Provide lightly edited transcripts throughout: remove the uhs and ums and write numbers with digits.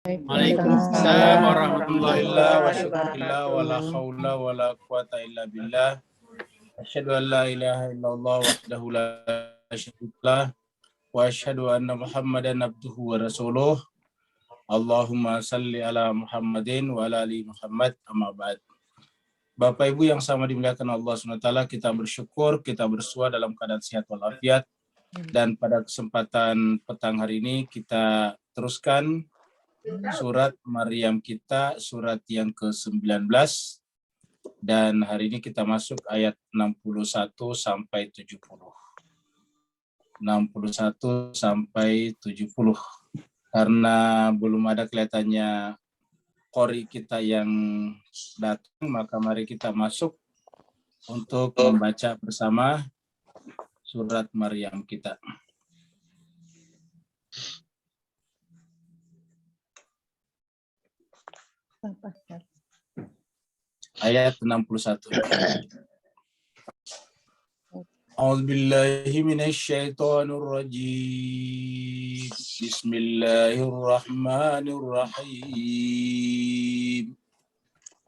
Waalaikumsalam warahmatullahi wabarakatuh. Wala haula wala quwata illa billah. Asyhadu an la ilaha illallah wahdahu la syarika lah wa asyhadu anna Muhammadan abduhu wa rasuluh. Allahumma salli ala Muhammadin wa ala ali Muhammad, amma ba'd. Bapak Ibu yang sama dimuliakan Allah SWT, kita bersyukur, kita bersua dalam keadaan sehat walafiat. Dan pada kesempatan petang hari ini kita teruskan surat Maryam kita, surat yang ke-19. Dan hari ini kita masuk ayat 61 sampai 70. 61 sampai 70. Karena belum ada kelihatannya qori kita yang datang, maka mari kita masuk untuk membaca bersama surat Maryam kita. Ayat 61. A'udzubillahi minasyaitonir rajim. Bismillahirrahmanirrahim.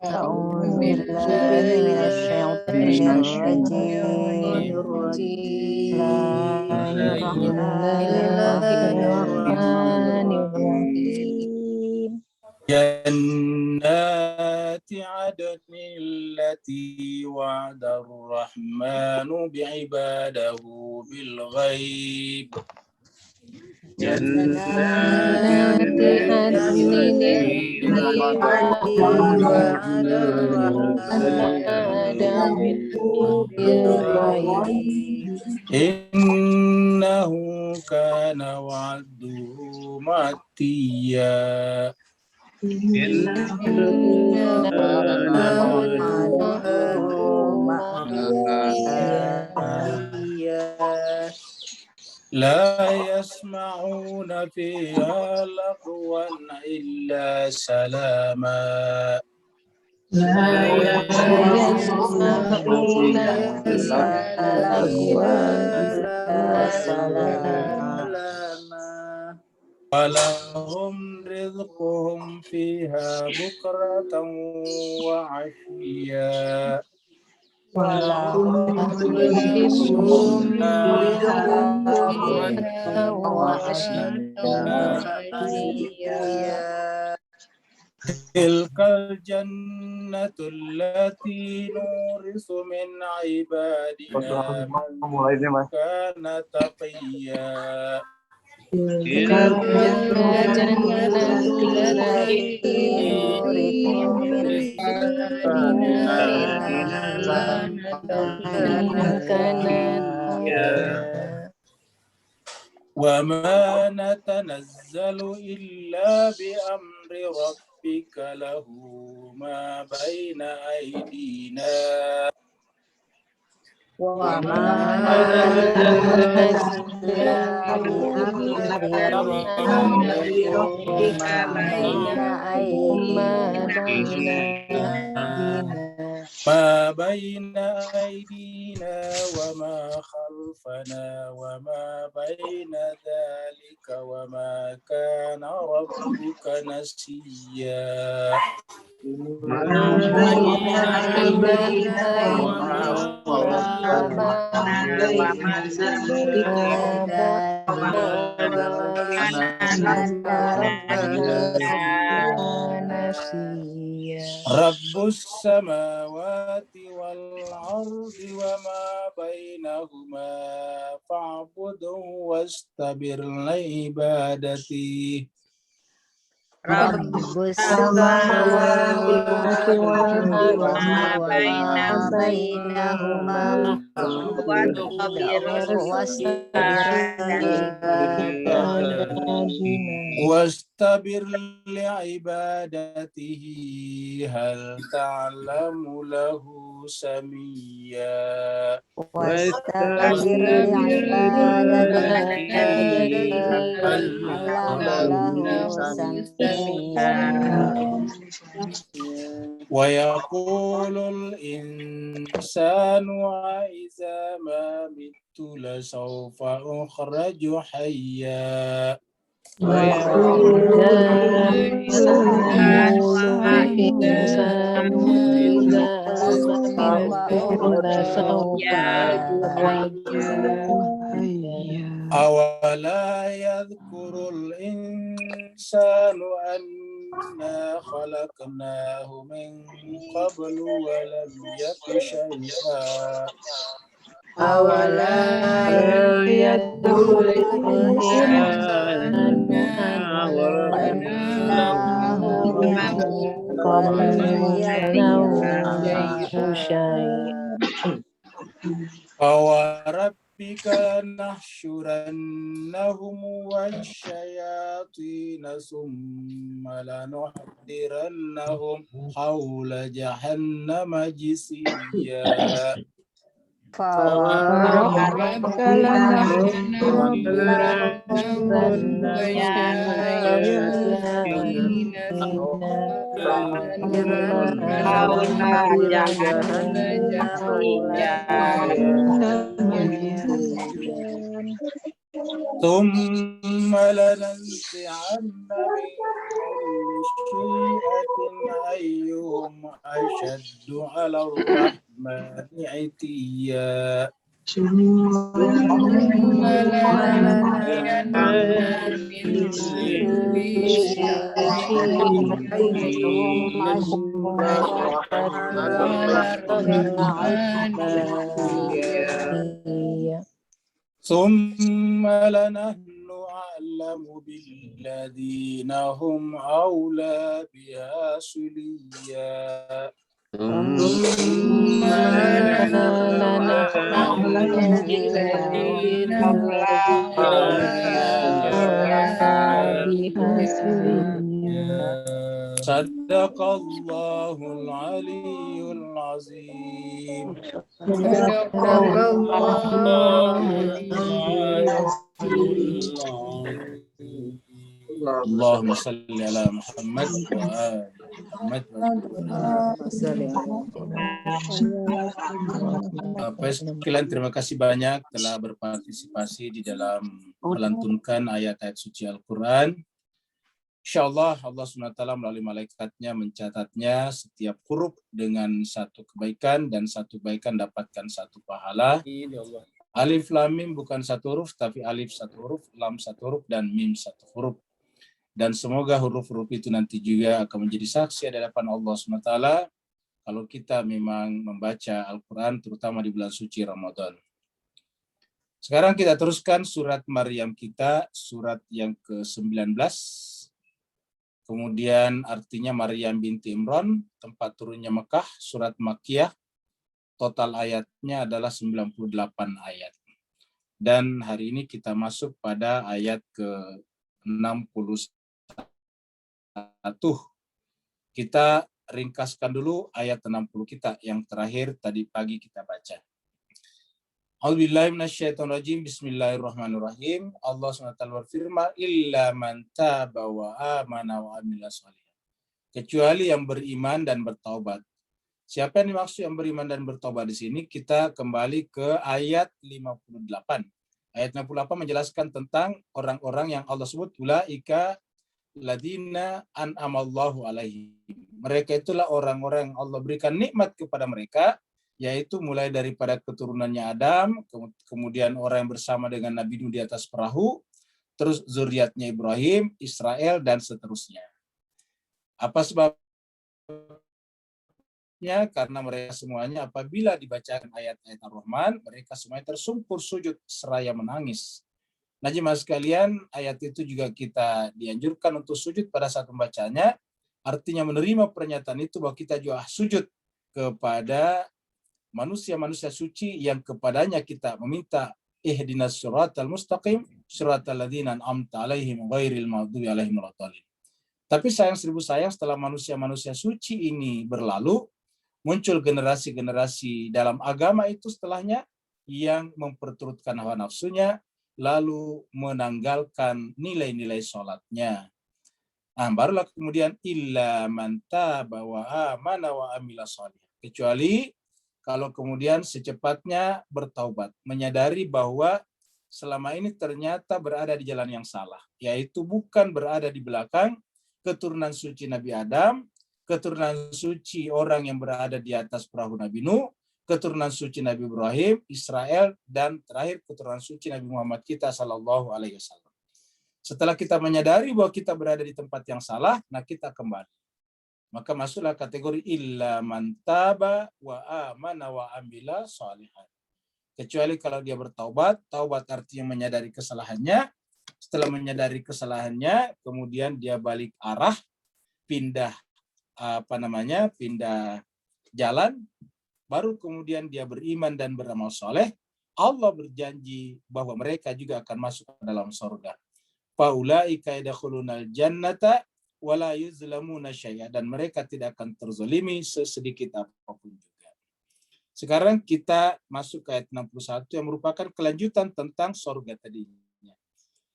A'udzubillahi minasyaitonir rajim. Bismillahirrahmanirrahim. Jannati adnin allati wa'ada ar-rahmanu bi'ibadahu bil ghaib. Jannati adnin allati wa'ada ar-rahmanu bil ghaib. Innahu kana wa'duhu ma'tiya. La yasma'una fiha lagwan illa salama. La yasma'una fiha lagwan illa salama. Walahum rizquhum fiha bukratan wa 'ashiyya. Walahum rizquhum fiha bukratan wa 'ashiyya. Tilkal jannatul lati nurisu min ibadina man kana taqiyya. Wa ma natanazzalu illa bi amri rabbika lahu ma baina aydina wa ma natanazzalu illa bi amri rabbika ma baina aydina wa ma khalfana wa ma baina dhalika wa ma kana rabbuka nasiyya. Rabbus samawati wal ardi wa ma bainahuma fa'budhu wastabir li ibadati. Rabbus samawati wal ardi wa ma bainahuma wastabir li ibadatihi hal ta'lamu lahu samiyya. Wastabir li ibadatihi hal ta'lamu lahu samiyya. Wa yaqulul insanu iza ma mittu la sawfa ukhraju hayya. وإذا الموءودة إذا سمعوا لسوف يعلمون أولا يذكر الإنسان أنا خلقناه من قبل ولم يك شيئا أولا يذكر الإنسان أنا خلقناه من قبل ولم يك شيئا فوربك لنحشرنهم والشياطين ثم لنحضرنهم حول جهنم جثيا فوربك لنحشرنهم والشياطين ثم لنحضرنهم حول جهنم جثيا ثم لننزعن من كل شيعة أيهم أشد على الرحمن عتيا ثم لننزعن من كل شيعة أيهم أشد على الرحمن عتيا ثم لنحن أعلم بالذين هم أولى بها صليا ثم لنحن بالذين بها سويا صدق الله العلي العظيم صدق الله اللهم صل على محمد وآل محمد. Bapak sekalian, terima kasih banyak telah berpartisipasi di dalam melantunkan ayat-ayat suci Al-Quran. Insyaallah Allah SWT melalui malaikatnya mencatatnya setiap huruf dengan satu kebaikan dan satu kebaikan dapatkan satu pahala. Alif lam mim bukan satu huruf tapi alif satu huruf, lam satu huruf dan mim satu huruf. Dan semoga huruf-huruf itu nanti juga akan menjadi saksi di hadapan Allah SWT kalau kita memang membaca Al-Quran terutama di bulan suci Ramadan. Sekarang kita teruskan surat Maryam kita, surat yang ke-19. Kemudian artinya Maryam binti Imran, tempat turunnya Mekah, surat Makkiyah, total ayatnya adalah 98 ayat. Dan hari ini kita masuk pada ayat ke-61. Kita ringkaskan dulu ayat 60 kita yang terakhir tadi pagi kita baca. A'udzubillahi minasyaitonirrajim. Bismillahirrahmanirrahim. Allah SWT berfirman, illa man taba wa amana wa amila shalihan. Kecuali yang beriman dan bertaubat. Siapa yang dimaksud yang beriman dan bertaubat di sini? Kita kembali ke ayat 58. Ayat 58 menjelaskan tentang orang-orang yang Allah sebut ulaika ladina an'amallahu alaihim. Mereka itulah orang-orang yang Allah berikan nikmat kepada mereka, yaitu mulai daripada keturunannya Adam, kemudian orang yang bersama dengan Nabi Nuh di atas perahu, terus zuriatnya Ibrahim, Israel, dan seterusnya. Apa sebabnya? Karena mereka semuanya apabila dibacakan ayat-ayat Ar-Rahman, mereka semuanya tersungkur sujud seraya menangis. Nah, jemaah sekalian, ayat itu juga kita dianjurkan untuk sujud pada saat membacanya, artinya menerima pernyataan itu bahwa kita juga sujud kepada manusia-manusia suci yang kepadanya kita meminta ihdinas siratal mustaqim siratal ladzina an'amta 'alaihim ghairil maghdubi 'alaihim waladdallin. Tapi sayang seribu sayang, setelah manusia-manusia suci ini berlalu, muncul generasi-generasi dalam agama itu setelahnya yang memperturutkan hawa nafsunya, lalu menanggalkan nilai-nilai sholatnya. Nah, barulah kemudian illa man taba wa amana wa amila shalih. Kecuali kalau kemudian secepatnya bertaubat, menyadari bahwa selama ini ternyata berada di jalan yang salah, yaitu bukan berada di belakang keturunan suci Nabi Adam, keturunan suci orang yang berada di atas perahu Nabi Nuh, keturunan suci Nabi Ibrahim, Israel, dan terakhir keturunan suci Nabi Muhammad kita Sallallahu Alaihi Wasallam. Setelah kita menyadari bahwa kita berada di tempat yang salah, nah kita kembali. Maka masuklah kategori illa man taba wa amana wa amila sholihan. Kecuali kalau dia bertaubat, taubat artinya menyadari kesalahannya. Setelah menyadari kesalahannya, kemudian dia balik arah, pindah pindah jalan, baru kemudian dia beriman dan beramal soleh. Allah berjanji bahwa mereka juga akan masuk ke dalam surga. Faulaika yadkhulunal jannata wala yuzlamuna syai'a, dan mereka tidak akan terzalimi sesedikit apapun juga. Sekarang kita masuk ke ayat 61 yang merupakan kelanjutan tentang surga tadinya.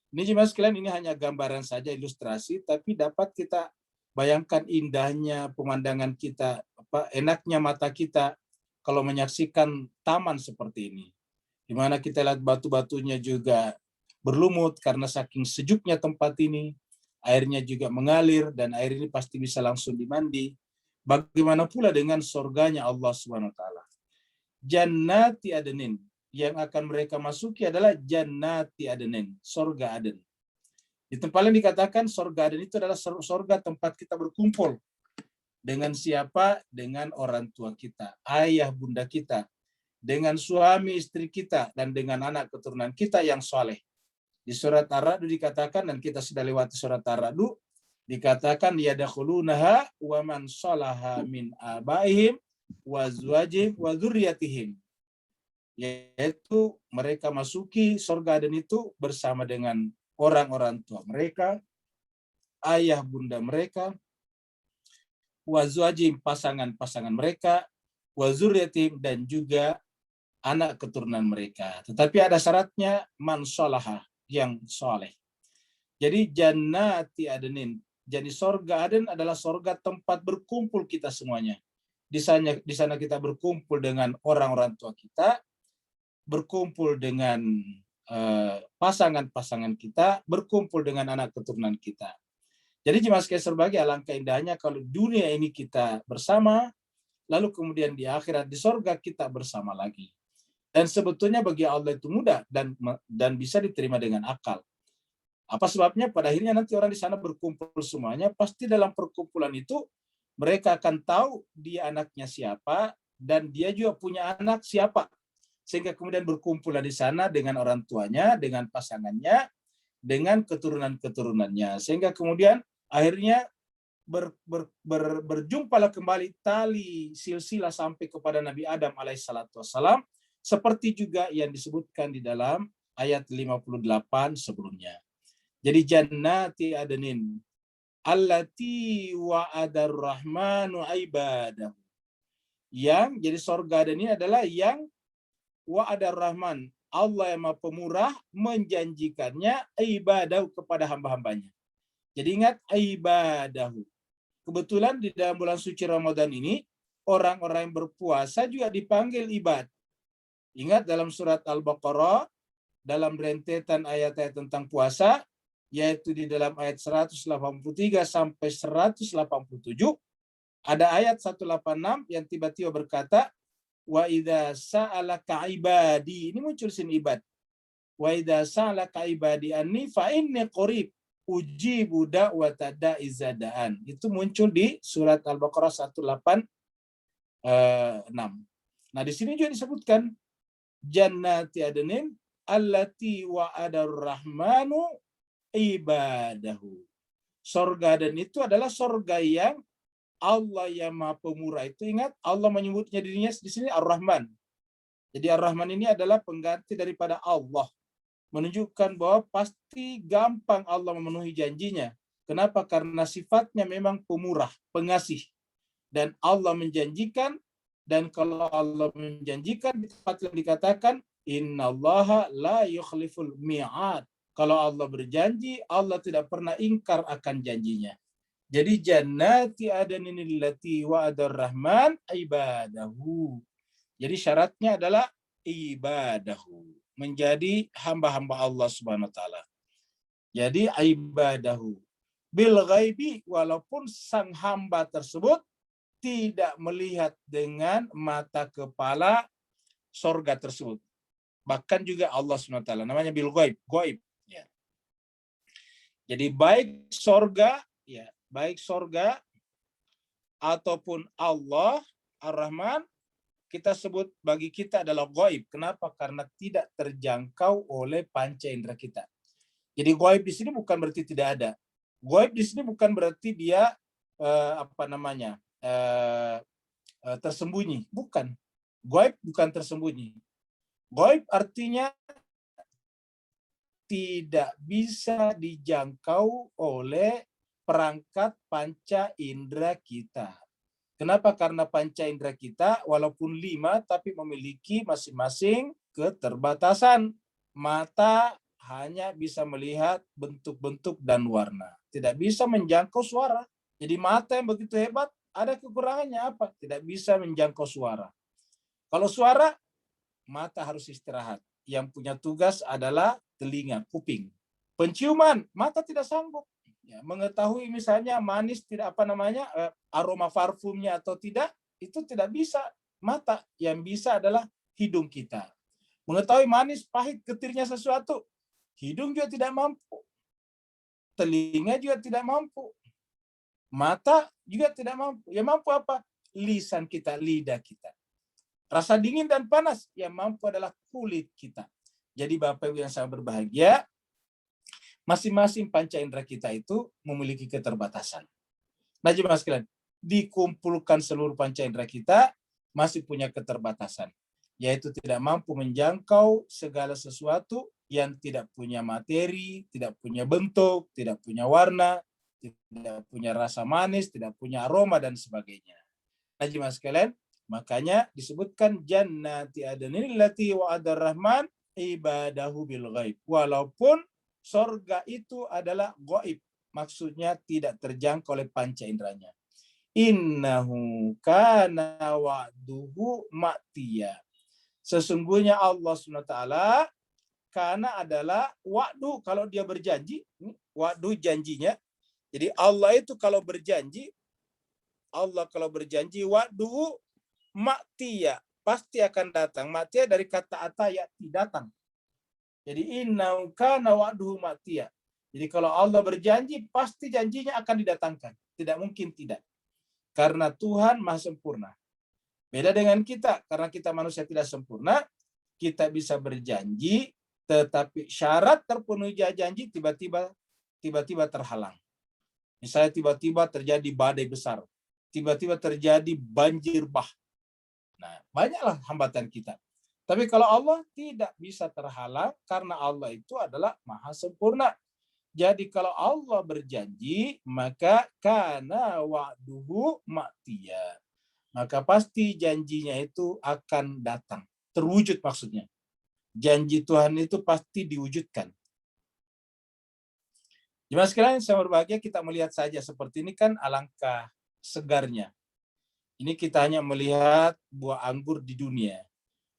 Ini jemaah sekalian, ini hanya gambaran saja, ilustrasi, tapi dapat kita bayangkan indahnya pemandangan kita, enaknya mata kita kalau menyaksikan taman seperti ini. Di mana kita lihat batu-batunya juga berlumut karena saking sejuknya tempat ini. Airnya juga mengalir dan air ini pasti bisa langsung dimandi. Bagaimana pula dengan surganya Allah Subhanahu wa taala? Jannati adnin, yang akan mereka masuki adalah jannati adnin, surga Aden. Di tempat lain dikatakan surga Aden itu adalah surga tempat kita berkumpul. Dengan siapa? Dengan orang tua kita, ayah bunda kita, dengan suami istri kita, dan dengan anak keturunan kita yang soleh. Di surat Ar-Ra'd dikatakan, dan kita sudah lewati surat Ar-Ra'd, dikatakan yadkhulunaha wa man salaha min abaihim wa azwajihim wa dzurriyyatihim, yaitu mereka masuki surga Aden itu bersama dengan orang-orang tua mereka, ayah bunda mereka, wa azwajihim, pasangan-pasangan mereka, wa dzurriyyatihim, dan juga anak keturunan mereka. Tetapi ada syaratnya, man sholaha, yang soleh. Jadi jannati adnin, jadi surga Aden adalah surga tempat berkumpul kita semuanya. Di sana kita berkumpul dengan orang-orang tua kita, berkumpul dengan pasangan-pasangan kita, berkumpul dengan anak keturunan kita. Jadi jemaah sekalian sebagai alangkah indahnya kalau dunia ini kita bersama, lalu kemudian di akhirat di surga kita bersama lagi. Dan sebetulnya bagi Allah itu mudah dan bisa diterima dengan akal. Apa sebabnya? Pada akhirnya nanti orang di sana berkumpul semuanya, pasti dalam perkumpulan itu mereka akan tahu dia anaknya siapa dan dia juga punya anak siapa. Sehingga kemudian berkumpullah di sana dengan orang tuanya, dengan pasangannya, dengan keturunan-keturunannya. Sehingga kemudian akhirnya berjumpalah kembali tali silsilah sampai kepada Nabi Adam alaihissalatu wassalam, seperti juga yang disebutkan di dalam ayat 58 sebelumnya. Jadi jannati adnin allati wa'adar rahmanu ibadahu. Yang jadi surga Aden ini adalah yang wa'adar rahman, Allah yang Maha Pemurah menjanjikannya ibadahu kepada hamba-hambanya. Jadi ingat ibadahu. Kebetulan di dalam bulan suci Ramadan ini orang-orang yang berpuasa juga dipanggil ibad. Ingat dalam surat Al-Baqarah, dalam rentetan ayat-ayat tentang puasa, yaitu di dalam ayat 183 sampai 187, ada ayat 186 yang tiba-tiba berkata, wa idza sa'alaka ibadi, ini muncul sin ibad. Wa idza sa'alaka ibadi anni fa inni qarib ujibu da'wata da'iz da'an. Itu muncul di surat Al-Baqarah 186. Nah, di sini juga disebutkan jannati adnin allati wa'adar rahmanu ibadahu. Surga Aden itu adalah surga yang Allah yang Maha Pemurah itu, ingat Allah menyebutnya dirinya di sini Ar-Rahman. Jadi Ar-Rahman ini adalah pengganti daripada Allah, menunjukkan bahwa pasti gampang Allah memenuhi janjinya. Kenapa? Karena sifatnya memang pemurah, pengasih. Dan Allah menjanjikan, dan kalau Allah menjanjikan di tempat yang dikatakan innallaha la yukhliful mi'ad. Kalau Allah berjanji, Allah tidak pernah ingkar akan janjinya. Jadi jannati adnin allati wa'adar rahman ibadahu. Jadi syaratnya adalah ibadahu. menjadi hamba-hamba Allah Subhanahu wa taala. Jadi ibadahu bil ghaibi, walaupun sang hamba tersebut tidak melihat dengan mata kepala sorga tersebut. Bahkan juga Allah SWT, namanya bil ghaib, ghaib. Ya. Jadi baik sorga, ya, baik sorga ataupun Allah Ar-Rahman, kita sebut bagi kita adalah ghaib. Kenapa? Karena tidak terjangkau oleh panca indera kita. Jadi ghaib di sini bukan berarti tidak ada. Ghaib di sini bukan berarti dia tersembunyi. Bukan. Ghaib bukan tersembunyi. Ghaib artinya tidak bisa dijangkau oleh perangkat panca indera kita. Kenapa? Karena panca indera kita walaupun 5 tapi memiliki masing-masing keterbatasan. Mata hanya bisa melihat bentuk-bentuk dan warna. Tidak bisa menjangkau suara. Jadi mata yang begitu hebat, ada kekurangannya apa? Tidak bisa menjangkau suara. Kalau suara, mata harus istirahat. Yang punya tugas adalah telinga, kuping. Penciuman, mata tidak sanggup. Ya, mengetahui misalnya manis tidak aroma parfumnya atau tidak, itu tidak bisa mata. Yang bisa adalah hidung kita. Mengetahui manis, pahit, getirnya sesuatu, hidung juga tidak mampu. Telinga juga tidak mampu. Mata juga tidak mampu. Yang mampu apa? Lisan kita, lidah kita. Rasa dingin dan panas, yang mampu adalah kulit kita. Jadi Bapak Ibu yang sangat berbahagia, masing-masing panca indera kita itu memiliki keterbatasan. Nah, jemaah sekalian, dikumpulkan seluruh panca indera kita masih punya keterbatasan, yaitu tidak mampu menjangkau segala sesuatu yang tidak punya materi, tidak punya bentuk, tidak punya warna, tidak punya rasa manis, tidak punya aroma, dan sebagainya. Nah, jemaah sekalian, makanya disebutkan jannati adnil lati wa'adar rahman ibadahu bil ghaib. Walaupun sorga itu adalah ghaib, maksudnya tidak terjangkau oleh panca inderanya. Innahu kana wa'duhu ma'tiya. Sesungguhnya Allah SWT, karena adalah wa'du, kalau dia berjanji, wa'du janjinya. Jadi Allah itu kalau berjanji, wa'du ma'tiya, pasti akan datang. Ma'tiya dari kata ataya, datang. Jadi innahu kana wa'duhu ma'tiya. Jadi kalau Allah berjanji, pasti janjinya akan didatangkan. Tidak mungkin tidak. Karena Tuhan Maha Sempurna. Beda dengan kita, karena kita manusia tidak sempurna, kita bisa berjanji, tetapi syarat terpenuhi janji tiba-tiba terhalang. Misalnya tiba-tiba terjadi badai besar, tiba-tiba terjadi banjir bah. Nah, banyaklah hambatan kita. Tapi kalau Allah tidak bisa terhalang, karena Allah itu adalah Maha Sempurna. Jadi kalau Allah berjanji, maka kana wa'duhu ma'tiya. Maka pasti janjinya itu akan datang. Terwujud maksudnya. Janji Tuhan itu pasti diwujudkan. Jemaah sekalian, saya berbahagia kita melihat saja seperti ini kan alangkah segarnya. Ini kita hanya melihat buah anggur di dunia.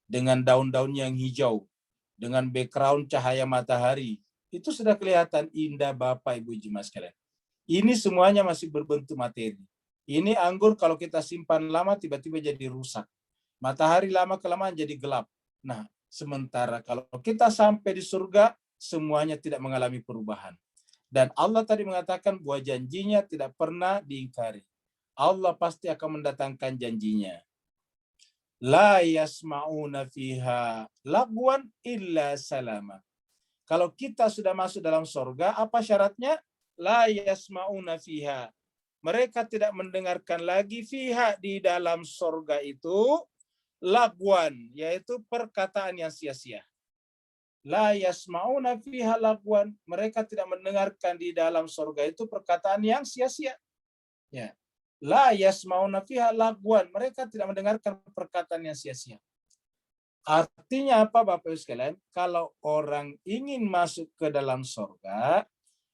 Dengan daun-daun yang hijau. Dengan background cahaya matahari. Itu sudah kelihatan indah Bapak Ibu jemaah sekalian. Ini semuanya masih berbentuk materi. Ini anggur kalau kita simpan lama tiba-tiba jadi rusak. Matahari lama-kelamaan jadi gelap. Nah, sementara kalau kita sampai di surga, semuanya tidak mengalami perubahan. Dan Allah tadi mengatakan bahwa janjinya tidak pernah diingkari. Allah pasti akan mendatangkan janjinya. La yasma'una fiha lagwan illa salama. Kalau kita sudah masuk dalam surga, apa syaratnya? La yasma'una fiha. Mereka tidak mendengarkan lagi fiha, di dalam surga itu, lagwan, yaitu perkataan yang sia-sia. La yasma'una fiha lagwan. Mereka tidak mendengarkan di dalam surga itu perkataan yang sia-sia. Ya. La yasma'una fiha lagwan. Mereka tidak mendengarkan perkataan yang sia-sia. Artinya apa Bapak Ibu sekalian? Kalau orang ingin masuk ke dalam surga,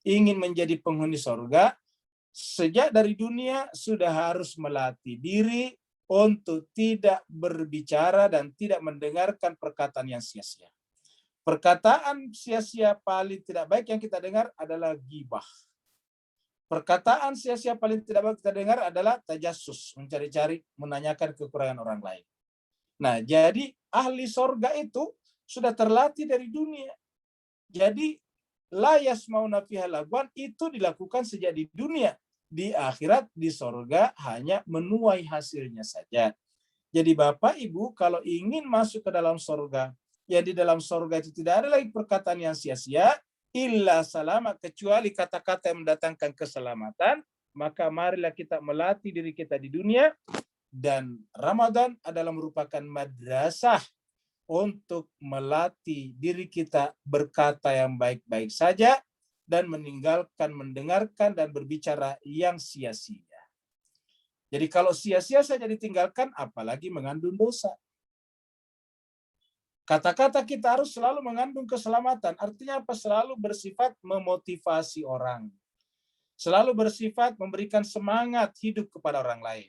ingin menjadi penghuni surga, sejak dari dunia sudah harus melatih diri untuk tidak berbicara dan tidak mendengarkan perkataan yang sia-sia. Perkataan sia-sia paling tidak baik yang kita dengar adalah ghibah. Perkataan sia-sia paling tidak baik kita dengar adalah tajassus, mencari-cari, menanyakan kekurangan orang lain. Nah, jadi ahli sorga itu sudah terlatih dari dunia. Jadi la yasmauna fiha lagwan itu dilakukan sejak di dunia. Di akhirat, di sorga hanya menuai hasilnya saja. Jadi Bapak Ibu kalau ingin masuk ke dalam sorga, ya di dalam sorga itu tidak ada lagi perkataan yang sia-sia, illa salamat, kecuali kata-kata yang mendatangkan keselamatan, maka marilah kita melatih diri kita di dunia, dan Ramadan adalah merupakan madrasah untuk melatih diri kita berkata yang baik-baik saja, dan meninggalkan, mendengarkan, dan berbicara yang sia-sia. Jadi kalau sia-sia saja ditinggalkan, apalagi mengandung dosa. Kata-kata kita harus selalu mengandung keselamatan. Artinya apa? Selalu bersifat memotivasi orang. Selalu bersifat memberikan semangat hidup kepada orang lain.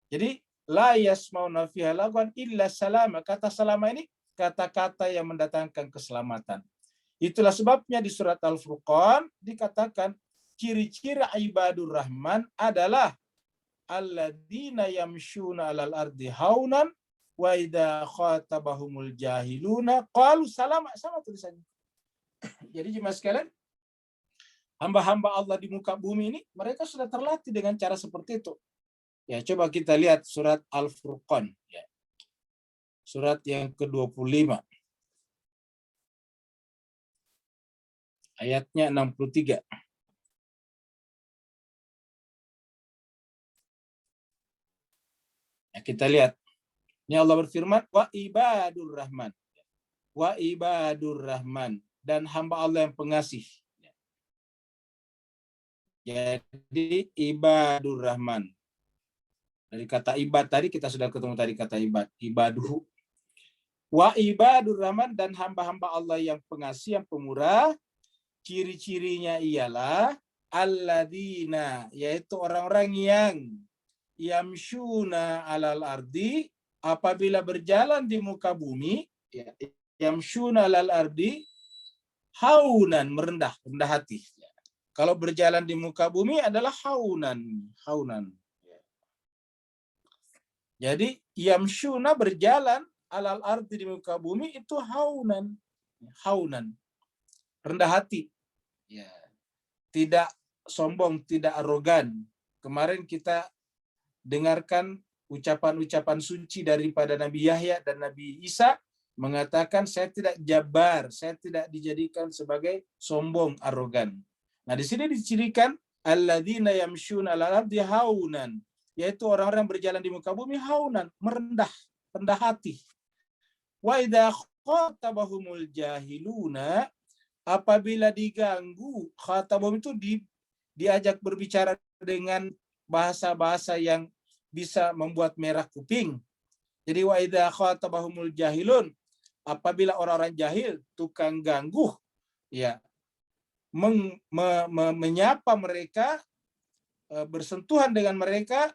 Jadi, la yasmauna fiha lagwan illa salama. Kata salama ini kata-kata yang mendatangkan keselamatan. Itulah sebabnya di surat Al-Furqan dikatakan ciri-ciri ibadur rahman adalah alladzina yamshuna 'alal ardi haunan wa idza khatabahumul jahiluna qalu salama. Sama tulisannya. Jadi jemaah sekalian, hamba-hamba Allah di muka bumi ini mereka sudah terlatih dengan cara seperti itu. Ya, coba kita lihat surat Al-Furqan ya. Surat yang ke-25. Ayatnya 63. Ya, kita lihat. Ini Allah berfirman, wa ibadur rahman. Wa ibadur rahman. Dan hamba Allah yang pengasih. Jadi ibadur rahman. Dari kata ibad tadi kita sudah ketemu tadi kata ibad. Ibaduhu. Wa ibadur rahman, dan hamba-hamba Allah yang pengasih, yang pemurah. Ciri-cirinya ialah alladzina, yaitu orang-orang yang yamshuna alal ardi, apabila berjalan di muka bumi, ya, yamshuna alal ardi haunan, merendah, rendah hati. Kalau berjalan di muka bumi adalah haunan. Jadi yamshuna, berjalan alal ardi, di muka bumi, itu haunan, rendah hati. Ya. Tidak sombong, tidak arogan. Kemarin kita dengarkan ucapan-ucapan suci daripada Nabi Yahya dan Nabi Isa mengatakan saya tidak jabar, saya tidak dijadikan sebagai sombong, arogan. Nah, di sini dicirikan alladzina yamshuna 'alal ardi haunan, yaitu orang-orang berjalan di muka bumi haunan, merendah, rendah hati. Wa idza khatabahumul jahiluna, apabila diganggu, khatabahum itu diajak berbicara dengan bahasa-bahasa yang bisa membuat merah kuping. Jadi wa idza khatabahumul jahilun, apabila orang-orang jahil, tukang ganggu, ya, menyapa mereka, bersentuhan dengan mereka,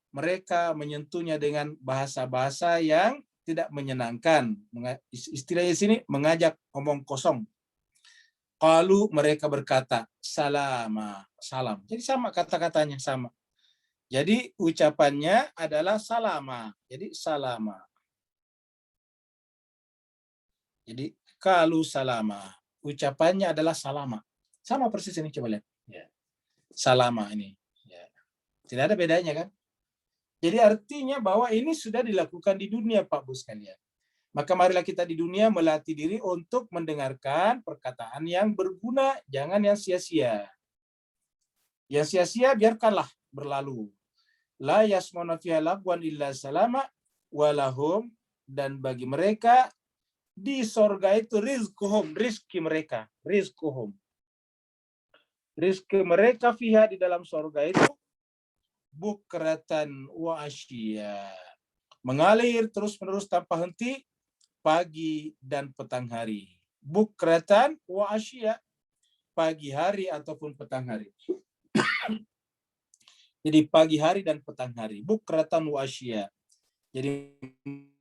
mereka menyentuhnya dengan bahasa-bahasa yang tidak menyenangkan. Istilahnya sini mengajak omong kosong. Qalu, mereka berkata salama, salam. Jadi sama kata-katanya, sama. Jadi ucapannya adalah salama. Jadi salama. Jadi qalu salama. Ucapannya adalah salama. Sama persis ini, coba lihat. Ya. Salama ini. Ya. Tidak ada bedanya kan? Jadi artinya bahwa ini sudah dilakukan di dunia, Pak Bu sekalian. Maka marilah kita di dunia melatih diri untuk mendengarkan perkataan yang berguna, jangan yang sia-sia. Yang sia-sia biarkanlah berlalu. La yasmauna fiha lagwan illa salama walahum, dan bagi mereka di sorga itu rizquhum, rizki mereka, rizquhum. Rizki mereka fiha, di dalam sorga itu bukratan wa asya, mengalir terus-menerus tanpa henti pagi dan petang hari. Bukratan wa asya, pagi hari ataupun petang hari. Jadi pagi hari dan petang hari. Bukratan wa asya. Jadi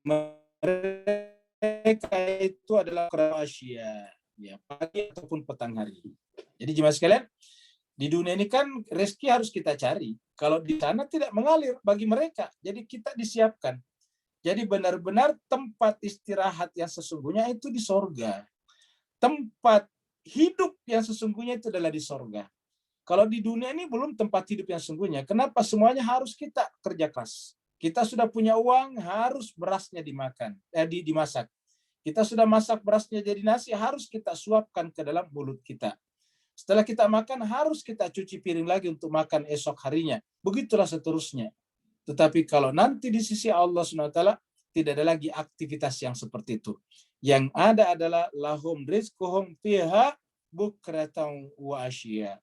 mereka mereka itu adalah Kroasia, ya, pagi ataupun petang hari. Jadi jemaah sekalian, di dunia ini kan rezeki harus kita cari. Kalau di sana tidak mengalir bagi mereka, jadi kita disiapkan. Jadi benar-benar tempat istirahat yang sesungguhnya itu di sorga. Tempat hidup yang sesungguhnya itu adalah di sorga. Kalau di dunia ini belum tempat hidup yang sesungguhnya. Kenapa? Semuanya harus kita kerja keras. Kita sudah punya uang, harus berasnya dimasak. Kita sudah masak berasnya jadi nasi, harus kita suapkan ke dalam mulut kita. Setelah kita makan, harus kita cuci piring lagi untuk makan esok harinya. Begitulah seterusnya. Tetapi kalau nanti di sisi Allah SWT, tidak ada lagi aktivitas yang seperti itu. Yang ada adalah lahum rizquhum fiha bukratan wa asya.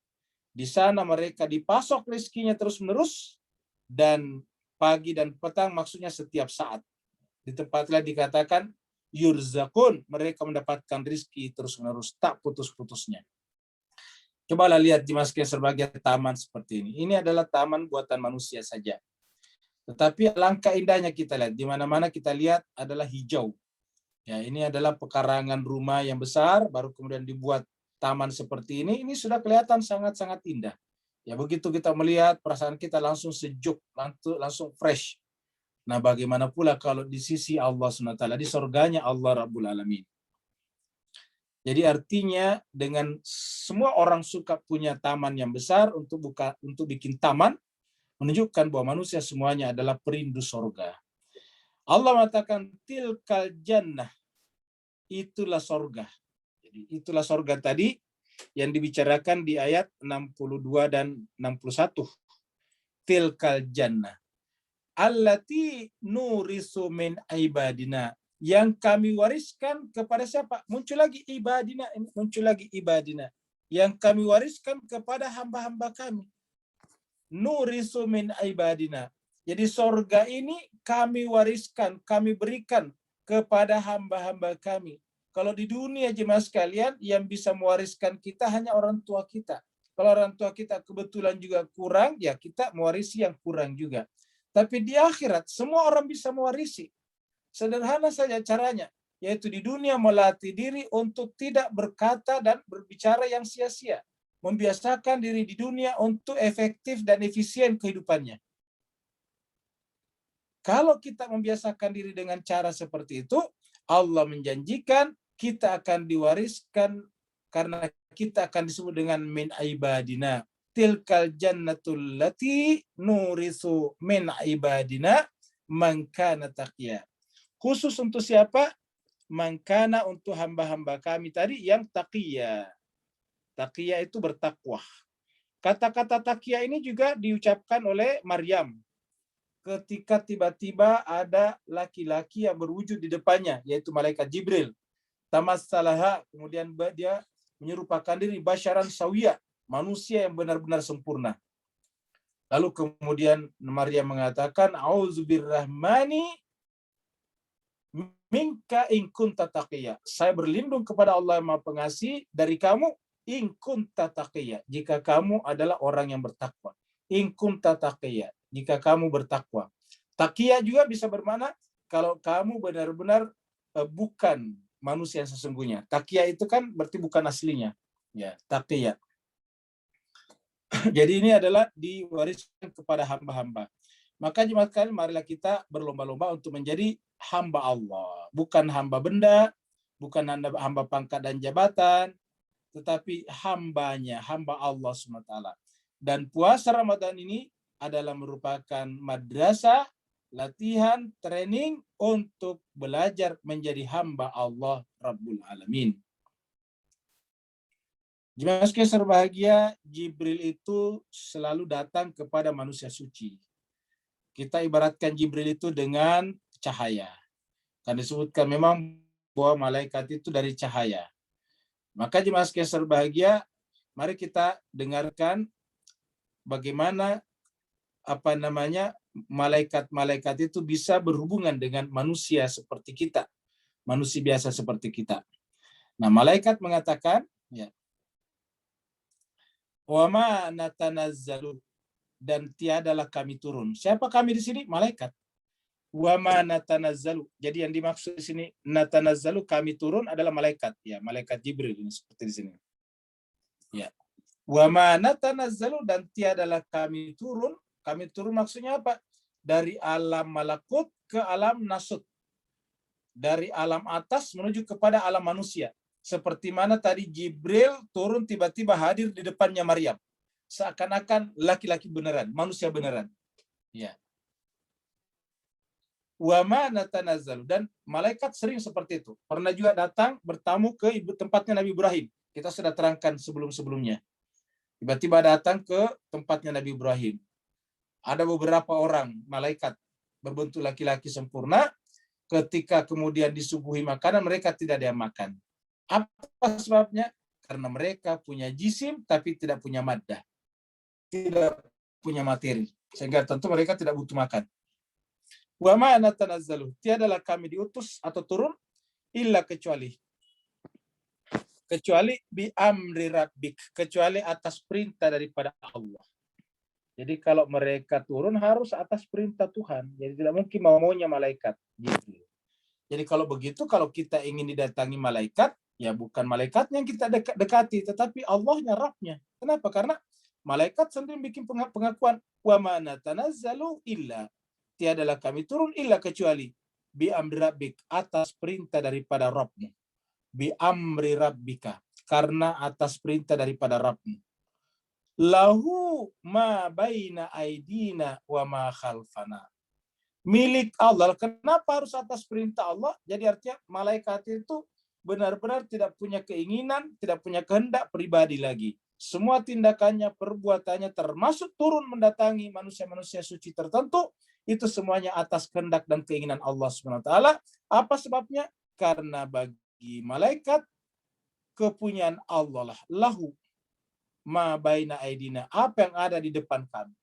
Di sana mereka dipasok rezekinya terus-menerus, dan pagi dan petang maksudnya setiap saat. Di tempat lain dikatakan yurzakun, mereka mendapatkan rezeki terus-menerus, tak putus-putusnya. Cobalah lihat di masjid sebagai taman seperti ini. Ini adalah taman buatan manusia saja. Tetapi langkah indahnya kita lihat, di mana-mana kita lihat adalah hijau. Ya, ini adalah pekarangan rumah yang besar, baru kemudian dibuat taman seperti ini sudah kelihatan sangat-sangat indah. Ya, begitu kita melihat, perasaan kita langsung sejuk, langsung fresh. Nah, bagaimana pula kalau di sisi Allah SWT, di surganya Allah Rabbul Alamin. Jadi artinya dengan semua orang suka punya taman yang besar untuk bikin taman, menunjukkan bahwa manusia semuanya adalah perindu surga. Allah mengatakan tilkal jannah, itulah surga. Jadi itulah surga tadi yang dibicarakan di ayat 62 dan 61. Tilkal jannah allati nurisu min ibadina, yang kami wariskan kepada siapa? Muncul lagi ibadina. Yang kami wariskan kepada hamba-hamba kami. Nurisu min ibadina. Jadi sorga ini kami wariskan, kami berikan kepada hamba-hamba kami. Kalau di dunia jemaah sekalian, yang bisa mewariskan kita hanya orang tua kita. Kalau orang tua kita kebetulan juga kurang, ya kita mewarisi yang kurang juga. Tapi di akhirat, semua orang bisa mewarisi. Sederhana saja caranya, yaitu di dunia melatih diri untuk tidak berkata dan berbicara yang sia-sia. Membiasakan diri di dunia untuk efektif dan efisien kehidupannya. Kalau kita membiasakan diri dengan cara seperti itu, Allah menjanjikan kita akan diwariskan karena kita akan disebut dengan min ibadina. Tilkal jannatul lati nurisu min ibadina man kana taqiyya. Khusus untuk siapa? Mangkana, untuk hamba-hamba kami tadi yang taqiyya. Taqiyya itu bertakwa. Kata-kata taqiyya ini juga diucapkan oleh Maryam ketika tiba-tiba ada laki-laki yang berwujud di depannya, yaitu malaikat Jibril. Tamassalaha, kemudian dia menyerupakan diri basyaran sawiyya, manusia yang benar-benar sempurna. Lalu kemudian Maryam mengatakan, A'udzubirrahmani minka in kunta taqiyya. Saya berlindung kepada Allah yang Maha Pengasih dari kamu, in kunta taqiyya, jika kamu adalah orang yang bertakwa. In kunta taqiyya, jika kamu bertakwa. Taqiyya juga bisa bermakna kalau kamu benar-benar bukan manusia yang sesungguhnya. Taqiyya itu kan berarti bukan aslinya. Ya, taqiyya. Jadi ini adalah diwariskan kepada hamba-hamba. Maka jemaah sekalian, marilah kita berlomba-lomba untuk menjadi hamba Allah. Bukan hamba benda, bukan hamba pangkat dan jabatan, tetapi hambanya, hamba Allah SWT. Dan puasa Ramadan ini adalah merupakan madrasah, latihan, training untuk belajar menjadi hamba Allah Rabbul Alamin. Jemaah sekalian berbahagia, Jibril itu selalu datang kepada manusia suci. Kita ibaratkan Jibril itu dengan cahaya. Kan disebutkan memang bahwa malaikat itu dari cahaya. Maka jemaah sekalian berbahagia, mari kita dengarkan bagaimana malaikat-malaikat itu bisa berhubungan dengan manusia seperti kita, manusia biasa seperti kita. Nah, malaikat mengatakan, ya, wa ma natanazzalu, dan tiadalah kami turun. Siapa kami di sini? Malaikat. Wa ma natanazzalu. Jadi yang dimaksud di sini natanazzalu, kami turun, adalah malaikat, ya, malaikat Jibril ini seperti di sini. Ya. Wa ma natanazzalu, dan tiadalah kami turun. Kami turun maksudnya apa? Dari alam malakut ke alam nasut. Dari alam atas menuju kepada alam manusia. Seperti mana tadi Jibril turun tiba-tiba hadir di depannya Maryam. Seakan-akan laki-laki beneran, manusia beneran. Ya. Wa ma natanazzalu, dan malaikat sering seperti itu. Pernah juga datang bertamu ke tempatnya Nabi Ibrahim. Kita sudah terangkan sebelum-sebelumnya. Tiba-tiba datang ke tempatnya Nabi Ibrahim. Ada beberapa orang malaikat berbentuk laki-laki sempurna. Ketika kemudian disuguhi makanan, mereka tidak ada yang makan. Apa sebabnya? Karena mereka punya jisim tapi tidak punya maddah, tidak punya materi, sehingga tentu mereka tidak butuh makan. Wa ma natanazzalu, tiadalah kami diutus atau turun illa kecuali bi amri rabbik, kecuali atas perintah daripada Allah. Jadi kalau mereka turun harus atas perintah Tuhan. Jadi tidak mungkin maunya malaikat gitu. Jadi kalau begitu, kalau kita ingin didatangi malaikat, ya bukan malaikatnya yang kita dekati, tetapi Allahnya, Rabbnya. Kenapa? Karena malaikat sendiri bikin pengakuan, wa ma natanazzalu illa, tiadalah kami turun illa kecuali bi amri rabbik, atas perintah daripada Rabbmu. Bi amri rabbika, karena atas perintah daripada Rabbmu. Lahu ma baina aidina wa ma khalfana. Milik Allah. Kenapa harus atas perintah Allah? Jadi artinya malaikat itu benar-benar tidak punya keinginan, tidak punya kehendak pribadi lagi. Semua tindakannya, perbuatannya, termasuk turun mendatangi manusia-manusia suci tertentu, itu semuanya atas kehendak dan keinginan Allah SWT. Apa sebabnya? Karena bagi malaikat, kepunyaan Allah lah. Lahu ma baina aidina, apa yang ada di depan kami.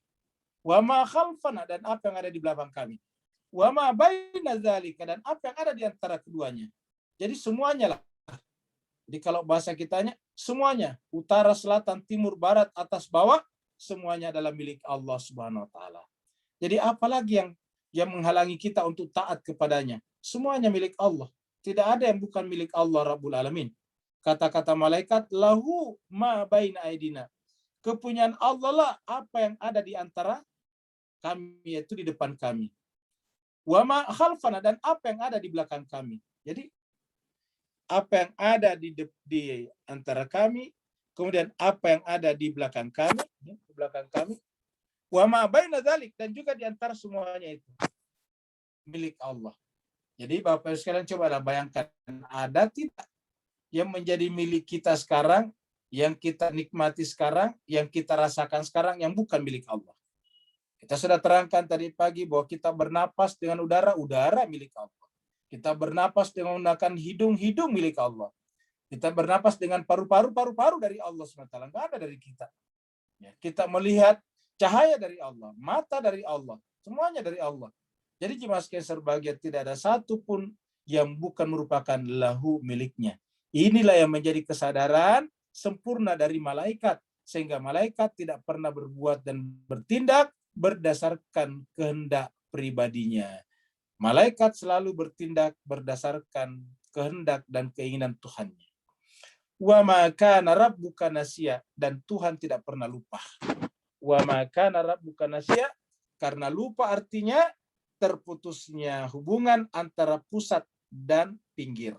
Wa ma khalfana, dan apa yang ada di belakang kami. Wa ma baina dzalika, dan apa yang ada di antara keduanya. Jadi semuanya lah. Jadi kalau bahasa kitanya, semuanya, utara, selatan, timur, barat, atas, bawah, semuanya adalah milik Allah Subhanahu wa taala. Jadi apalagi yang menghalangi kita untuk taat kepadanya? Semuanya milik Allah. Tidak ada yang bukan milik Allah Rabbul Alamin. Kata-kata malaikat, lahu ma baina aidina. Kepunyaan Allah lah apa yang ada di antara kami, yaitu di depan kami. Wa ma khalfana, dan apa yang ada di belakang kami. Jadi apa yang ada di antara kami, kemudian apa yang ada di belakang kami, wa ma baina dzalik, dan juga di antara semuanya itu milik Allah. Jadi Bapak sekalian cobalah bayangkan, ada tidak yang menjadi milik kita sekarang, yang kita nikmati sekarang, yang kita rasakan sekarang, yang bukan milik Allah. Kita sudah terangkan tadi pagi bahwa kita bernapas dengan udara milik Allah. Kita bernapas dengan menggunakan hidung milik Allah. Kita bernapas dengan paru-paru dari Allah SWT. Nggak ada dari kita. Ya, kita melihat cahaya dari Allah, mata dari Allah, semuanya dari Allah. Jadi jemaah sekalian berbahagia, tidak ada satu pun yang bukan merupakan lahu, miliknya. Inilah yang menjadi kesadaran sempurna dari malaikat, sehingga malaikat tidak pernah berbuat dan bertindak berdasarkan kehendak pribadinya. Malaikat selalu bertindak berdasarkan kehendak dan keinginan Tuhannya. Wa ma kana rabbuka nasiya, dan Tuhan tidak pernah lupa. Wa ma kana rabbuka nasiya, karena lupa artinya terputusnya hubungan antara pusat dan pinggir.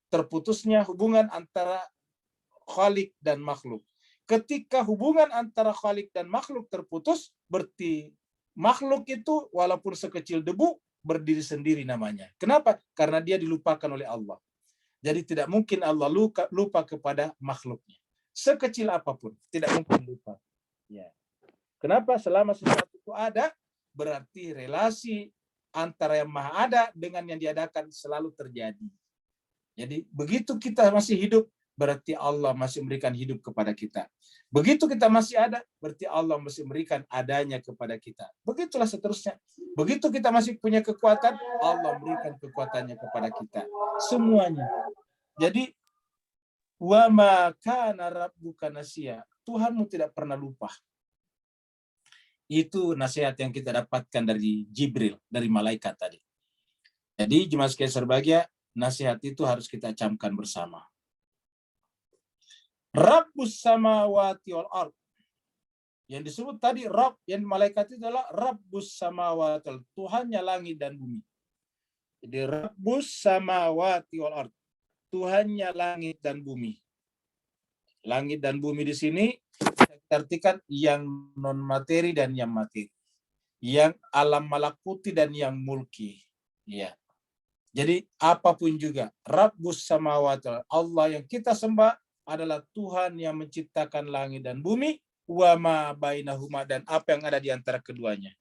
Terputusnya hubungan antara khalik dan makhluk. Ketika hubungan antara khalik dan makhluk terputus, berarti makhluk itu walaupun sekecil debu, berdiri sendiri namanya. Kenapa? Karena dia dilupakan oleh Allah. Jadi tidak mungkin Allah lupa kepada makhluknya. Sekecil apapun, tidak mungkin lupa. Ya. Kenapa? Selama sesuatu itu ada, berarti relasi antara yang maha ada dengan yang diadakan selalu terjadi. Jadi begitu kita masih hidup, berarti Allah masih memberikan hidup kepada kita. Begitu kita masih ada, berarti Allah masih memberikan adanya kepada kita. Begitulah seterusnya. Begitu kita masih punya kekuatan, Allah memberikan kekuatannya kepada kita. Semuanya. Jadi, wa ma kana rabbuka nasiya, Tuhanmu tidak pernah lupa. Itu nasihat yang kita dapatkan dari Jibril, dari malaikat tadi. Jadi jemaah sekalian berbahagia, nasihat itu harus kita camkan bersama. Rabbus samawati wal ard. Yang disebut tadi Rabb, yang malaikat itu adalah Rabbus samawati, Tuhannya langit dan bumi. Jadi Rabbus samawati wal ard, Tuhannya langit dan bumi. Langit dan bumi di sini kita artikan yang non materi dan yang materi, yang alam malakuti dan yang mulki. Ya. Jadi apapun juga, Rabbus samawati, Allah yang kita sembah adalah Tuhan yang menciptakan langit dan bumi, wa ma bainahuma, dan apa yang ada di antara keduanya.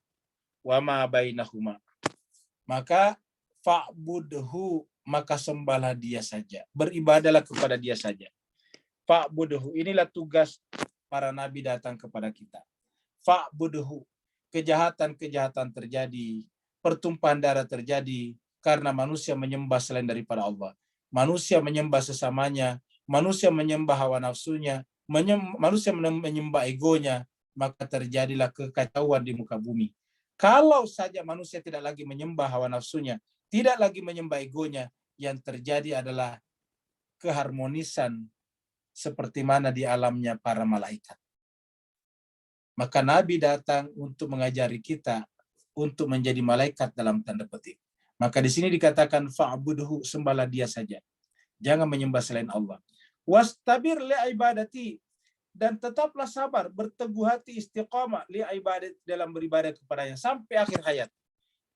Wa ma bainahuma. Maka fa'budhu, maka sembahlah dia saja. Beribadalah kepada dia saja. Fa'budhu, inilah tugas para nabi datang kepada kita. Fa'budhu, kejahatan-kejahatan terjadi, pertumpahan darah terjadi karena manusia menyembah selain daripada Allah. Manusia menyembah sesamanya, manusia menyembah hawa nafsunya, manusia menyembah egonya, maka terjadilah kekacauan di muka bumi. Kalau saja manusia tidak lagi menyembah hawa nafsunya, tidak lagi menyembah egonya, yang terjadi adalah keharmonisan seperti mana di alamnya para malaikat. Maka Nabi datang untuk mengajari kita untuk menjadi malaikat dalam tanda petik. Maka di sini dikatakan fa'budhu, sembahlah dia saja. Jangan menyembah selain Allah. Wastabir li ibadati, dan tetaplah sabar, berteguh hati, istiqamah li ibadat, dalam beribadah kepadanya sampai akhir hayat.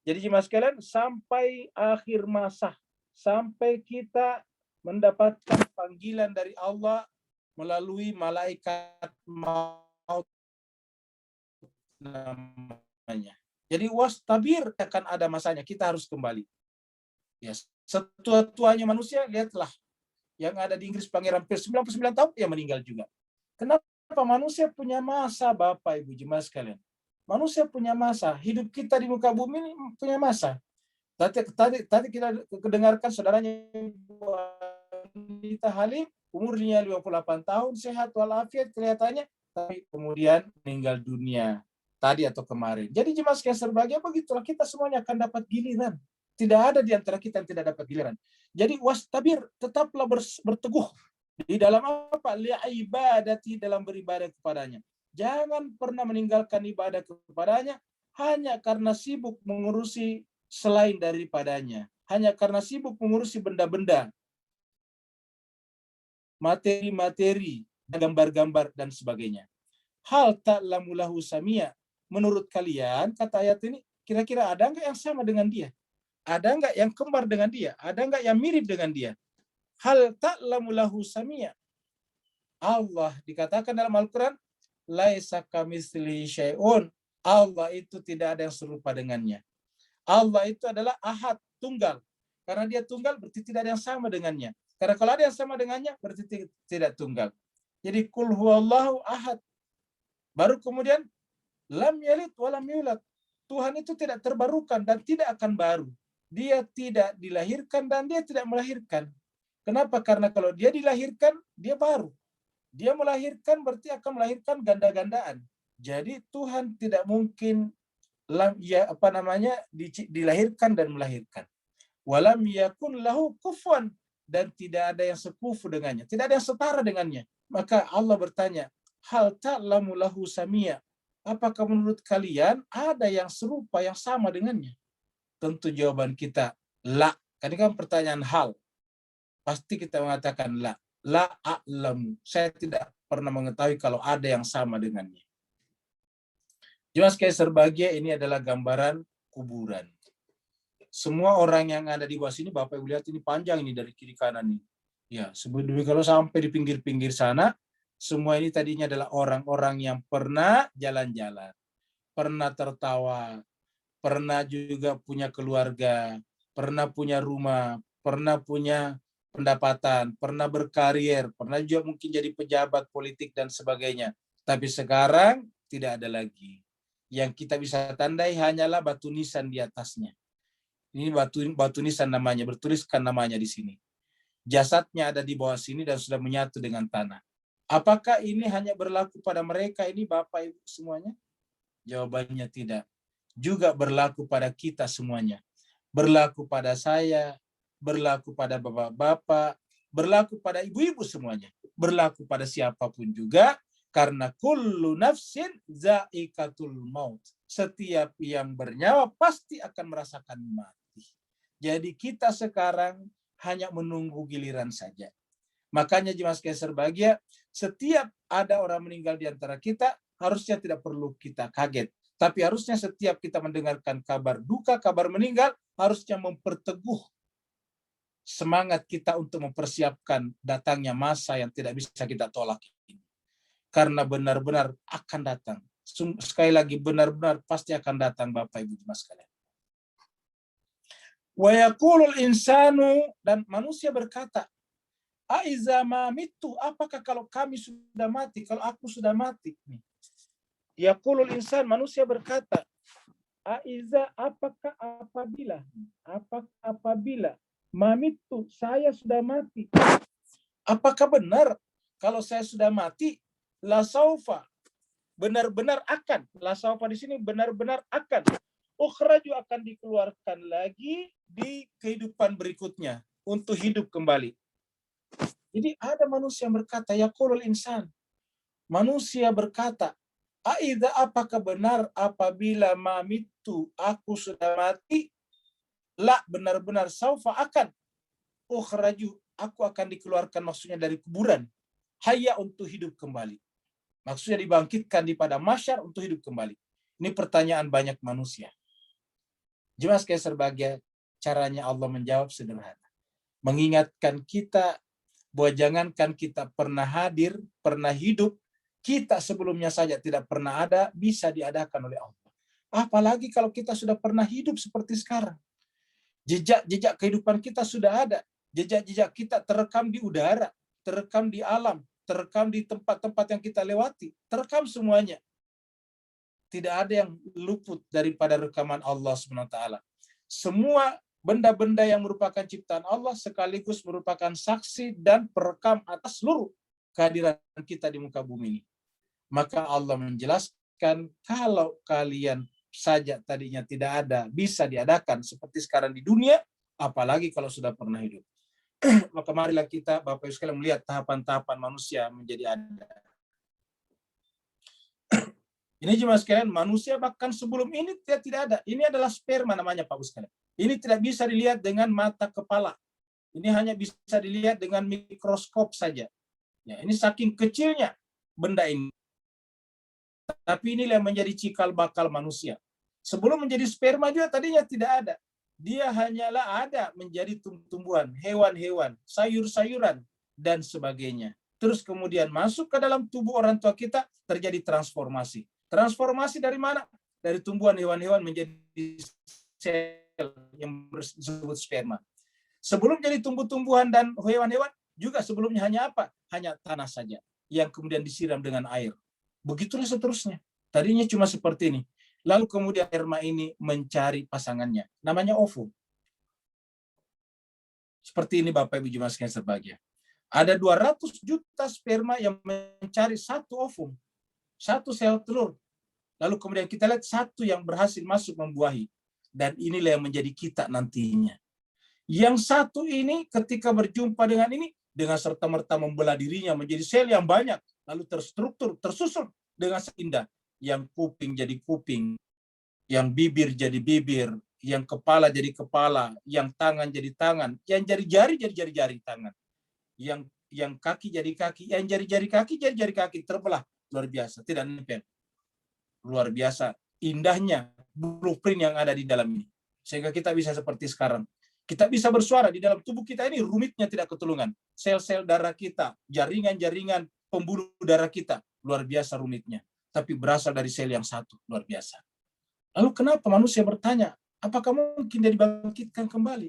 Jadi jemaah sekalian, sampai akhir masa, sampai kita mendapatkan panggilan dari Allah melalui malaikat maut namanya. Jadi wastabir, akan ada masanya kita harus kembali. Ya, setua-tuanya manusia, lihatlah yang ada di Inggris Pangeran Pierce 99 tahun dia meninggal juga. Kenapa? Manusia punya masa, Bapak Ibu jemaah sekalian. Manusia punya masa. Hidup kita di muka bumi ini punya masa. Tadi kita kedengarkan saudaranya wanita Halim, umurnya 58 tahun, sehat walafiat kelihatannya, tapi kemudian meninggal dunia tadi atau kemarin. Jadi jemaah sekalian berbahagia, begitulah kita semuanya akan dapat giliran. Tidak ada di antara kita yang tidak dapat giliran. Jadi wastabir, tetaplah berteguh di dalam apa? Li'ibadati, dalam beribadah kepadanya. Jangan pernah meninggalkan ibadah kepadanya hanya karena sibuk mengurusi selain daripadanya. Hanya karena sibuk mengurusi benda-benda, materi-materi, gambar-gambar, dan sebagainya. Hal ta'lamu lahu samia. Menurut kalian, kata ayat ini, kira-kira ada nggak yang sama dengan dia? Ada nggak yang kembar dengan dia? Ada nggak yang mirip dengan dia? Hal ta'lamu lahu samia. Allah dikatakan dalam Al-Quran, laisa kamitslihi syai'un. Allah itu tidak ada yang serupa dengannya. Allah itu adalah ahad, tunggal. Karena dia tunggal berarti tidak ada yang sama dengannya. Karena kalau ada yang sama dengannya berarti tidak tunggal. Jadi kul huwallahu ahad. Baru kemudian lam yalid wa lam yulad. Tuhan itu tidak terbarukan dan tidak akan baru. Dia tidak dilahirkan dan dia tidak melahirkan. Kenapa? Karena kalau dia dilahirkan, dia baru. Dia melahirkan berarti akan melahirkan ganda-gandaan. Jadi Tuhan tidak mungkin dilahirkan dan melahirkan. Walam yakun lahu kufuwan, dan tidak ada yang sekufu dengannya, tidak ada yang setara dengannya. Maka Allah bertanya, hal ta'lamu lahu samia. Apakah menurut kalian ada yang serupa, yang sama dengannya? Tentu jawaban kita la. Ini kan pertanyaan hal. Pasti kita mengatakan la. La a'lamu. Saya tidak pernah mengetahui kalau ada yang sama dengannya. Jelas kayak serbahagia, ini adalah gambaran kuburan. Semua orang yang ada di bawah sini, Bapak Ibu lihat ini panjang ini dari kiri kanan ini. Ya, sebelum kalau sampai di pinggir-pinggir sana, semua ini tadinya adalah orang-orang yang pernah jalan-jalan, pernah tertawa, pernah juga punya keluarga, pernah punya rumah, pernah punya pendapatan, pernah berkarir, pernah juga mungkin jadi pejabat politik dan sebagainya. Tapi sekarang tidak ada lagi. Yang kita bisa tandai hanyalah batu nisan di atasnya. Ini batu nisan namanya, bertuliskan namanya di sini. Jasadnya ada di bawah sini dan sudah menyatu dengan tanah. Apakah ini hanya berlaku pada mereka ini, Bapak Ibu semuanya? Jawabannya tidak. Juga berlaku pada kita semuanya. Berlaku pada saya, berlaku pada bapak-bapak, berlaku pada ibu-ibu semuanya. Berlaku pada siapapun juga, karena kullu nafsin za'iqatul maut. Setiap yang bernyawa pasti akan merasakan mati. Jadi kita sekarang hanya menunggu giliran saja. Makanya jemaah sekalian berbahagia, setiap ada orang meninggal di antara kita, harusnya tidak perlu kita kaget. Tapi harusnya setiap kita mendengarkan kabar duka, kabar meninggal, harusnya memperteguh semangat kita untuk mempersiapkan datangnya masa yang tidak bisa kita tolak ini. Karena benar-benar akan datang. Sekali lagi, benar-benar pasti akan datang Bapak Ibu jemaah sekalian. Wa yaqulul insanu, dan manusia berkata, aiza ma mitu, apakah kalau kami sudah mati, kalau aku sudah mati? Yaqulul insan, manusia berkata, aiza, apakah apabila ma mitu, saya sudah mati? Apakah benar kalau saya sudah mati? La saufa, benar-benar akan. La saufa di sini benar-benar akan. Ukhraju, akan dikeluarkan lagi di kehidupan berikutnya untuk hidup kembali. Jadi ada manusia yang berkata, yaqulul insan. Manusia berkata, aidza, apakah benar apabila mamitu, aku sudah mati? La, benar-benar saufa, akan. Ukhraju, aku akan dikeluarkan, maksudnya dari kuburan. Hayya, untuk hidup kembali. Maksudnya dibangkitkan di pada mahsyar untuk hidup kembali. Ini pertanyaan banyak manusia. Jemaah sekalian berbahagia, caranya Allah menjawab sederhana. Mengingatkan kita bahwa jangankan kita pernah hadir, pernah hidup, kita sebelumnya saja tidak pernah ada, bisa diadakan oleh Allah. Apalagi kalau kita sudah pernah hidup seperti sekarang. Jejak-jejak kehidupan kita sudah ada. Jejak-jejak kita terekam di udara, terekam di alam, terekam di tempat-tempat yang kita lewati, terekam semuanya. Tidak ada yang luput daripada rekaman Allah SWT. Semua benda-benda yang merupakan ciptaan Allah sekaligus merupakan saksi dan perekam atas seluruh kehadiran kita di muka bumi ini. Maka Allah menjelaskan, kalau kalian saja tadinya tidak ada, bisa diadakan seperti sekarang di dunia, apalagi kalau sudah pernah hidup. Maka marilah kita, Bapak Ibu sekalian, melihat tahapan-tahapan manusia menjadi ada. Ini cuma sekalian, manusia bahkan sebelum ini tidak ada. Ini adalah sperma namanya, Pak Ibu sekalian. Ini tidak bisa dilihat dengan mata kepala. Ini hanya bisa dilihat dengan mikroskop saja. Ya, ini saking kecilnya benda ini. Tapi inilah yang menjadi cikal bakal manusia. Sebelum menjadi sperma juga tadinya tidak ada. Dia hanyalah ada menjadi tumbuhan, hewan-hewan, sayur-sayuran, dan sebagainya. Terus kemudian masuk ke dalam tubuh orang tua kita, terjadi transformasi. Transformasi dari mana? Dari tumbuhan hewan-hewan menjadi sel yang disebut sperma. Sebelum jadi tumbuh-tumbuhan dan hewan-hewan, juga sebelumnya hanya apa? Hanya tanah saja, yang kemudian disiram dengan air. Begitulah seterusnya. Tadinya cuma seperti ini. Lalu kemudian sperma ini mencari pasangannya. Namanya ovum. Seperti ini Bapak Ibu jemaah sekalian berbahagia. Ada 200 juta sperma yang mencari satu ovum. Satu sel telur. Lalu kemudian kita lihat satu yang berhasil masuk membuahi. Dan inilah yang menjadi kita nantinya. Yang satu ini ketika berjumpa dengan ini, dengan serta-merta membelah dirinya menjadi sel yang banyak. Lalu terstruktur, tersusun dengan seindah. Yang kuping jadi kuping, yang bibir jadi bibir, yang kepala jadi kepala, yang tangan jadi tangan, yang jari-jari jadi jari-jari tangan. Yang kaki jadi kaki, yang jari-jari kaki jadi jari kaki, terbelah. Luar biasa, tidak nempel. Luar biasa indahnya blueprint yang ada di dalam ini. Sehingga kita bisa seperti sekarang. Kita bisa bersuara di dalam tubuh kita ini, rumitnya tidak ketulungan. Sel-sel darah kita, jaringan-jaringan pembuluh darah kita, luar biasa rumitnya. Tapi berasal dari sel yang satu, luar biasa. Lalu kenapa manusia bertanya, apakah mungkin dia dibangkitkan kembali?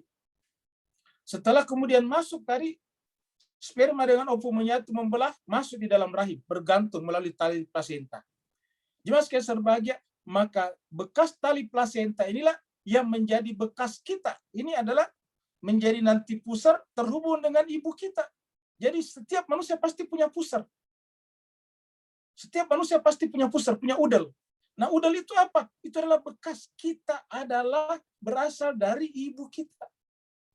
Setelah kemudian masuk tadi, sperma dengan ovum menyatu membelah, masuk di dalam rahim, bergantung melalui tali plasenta. Jemaah sekalian berbahagia, maka bekas tali plasenta inilah yang menjadi bekas kita. Ini adalah menjadi nanti pusar terhubung dengan ibu kita. Jadi setiap manusia pasti punya pusar. Setiap manusia pasti punya pusar, punya udel. Nah, udel itu apa? Itu adalah bekas kita adalah berasal dari ibu kita.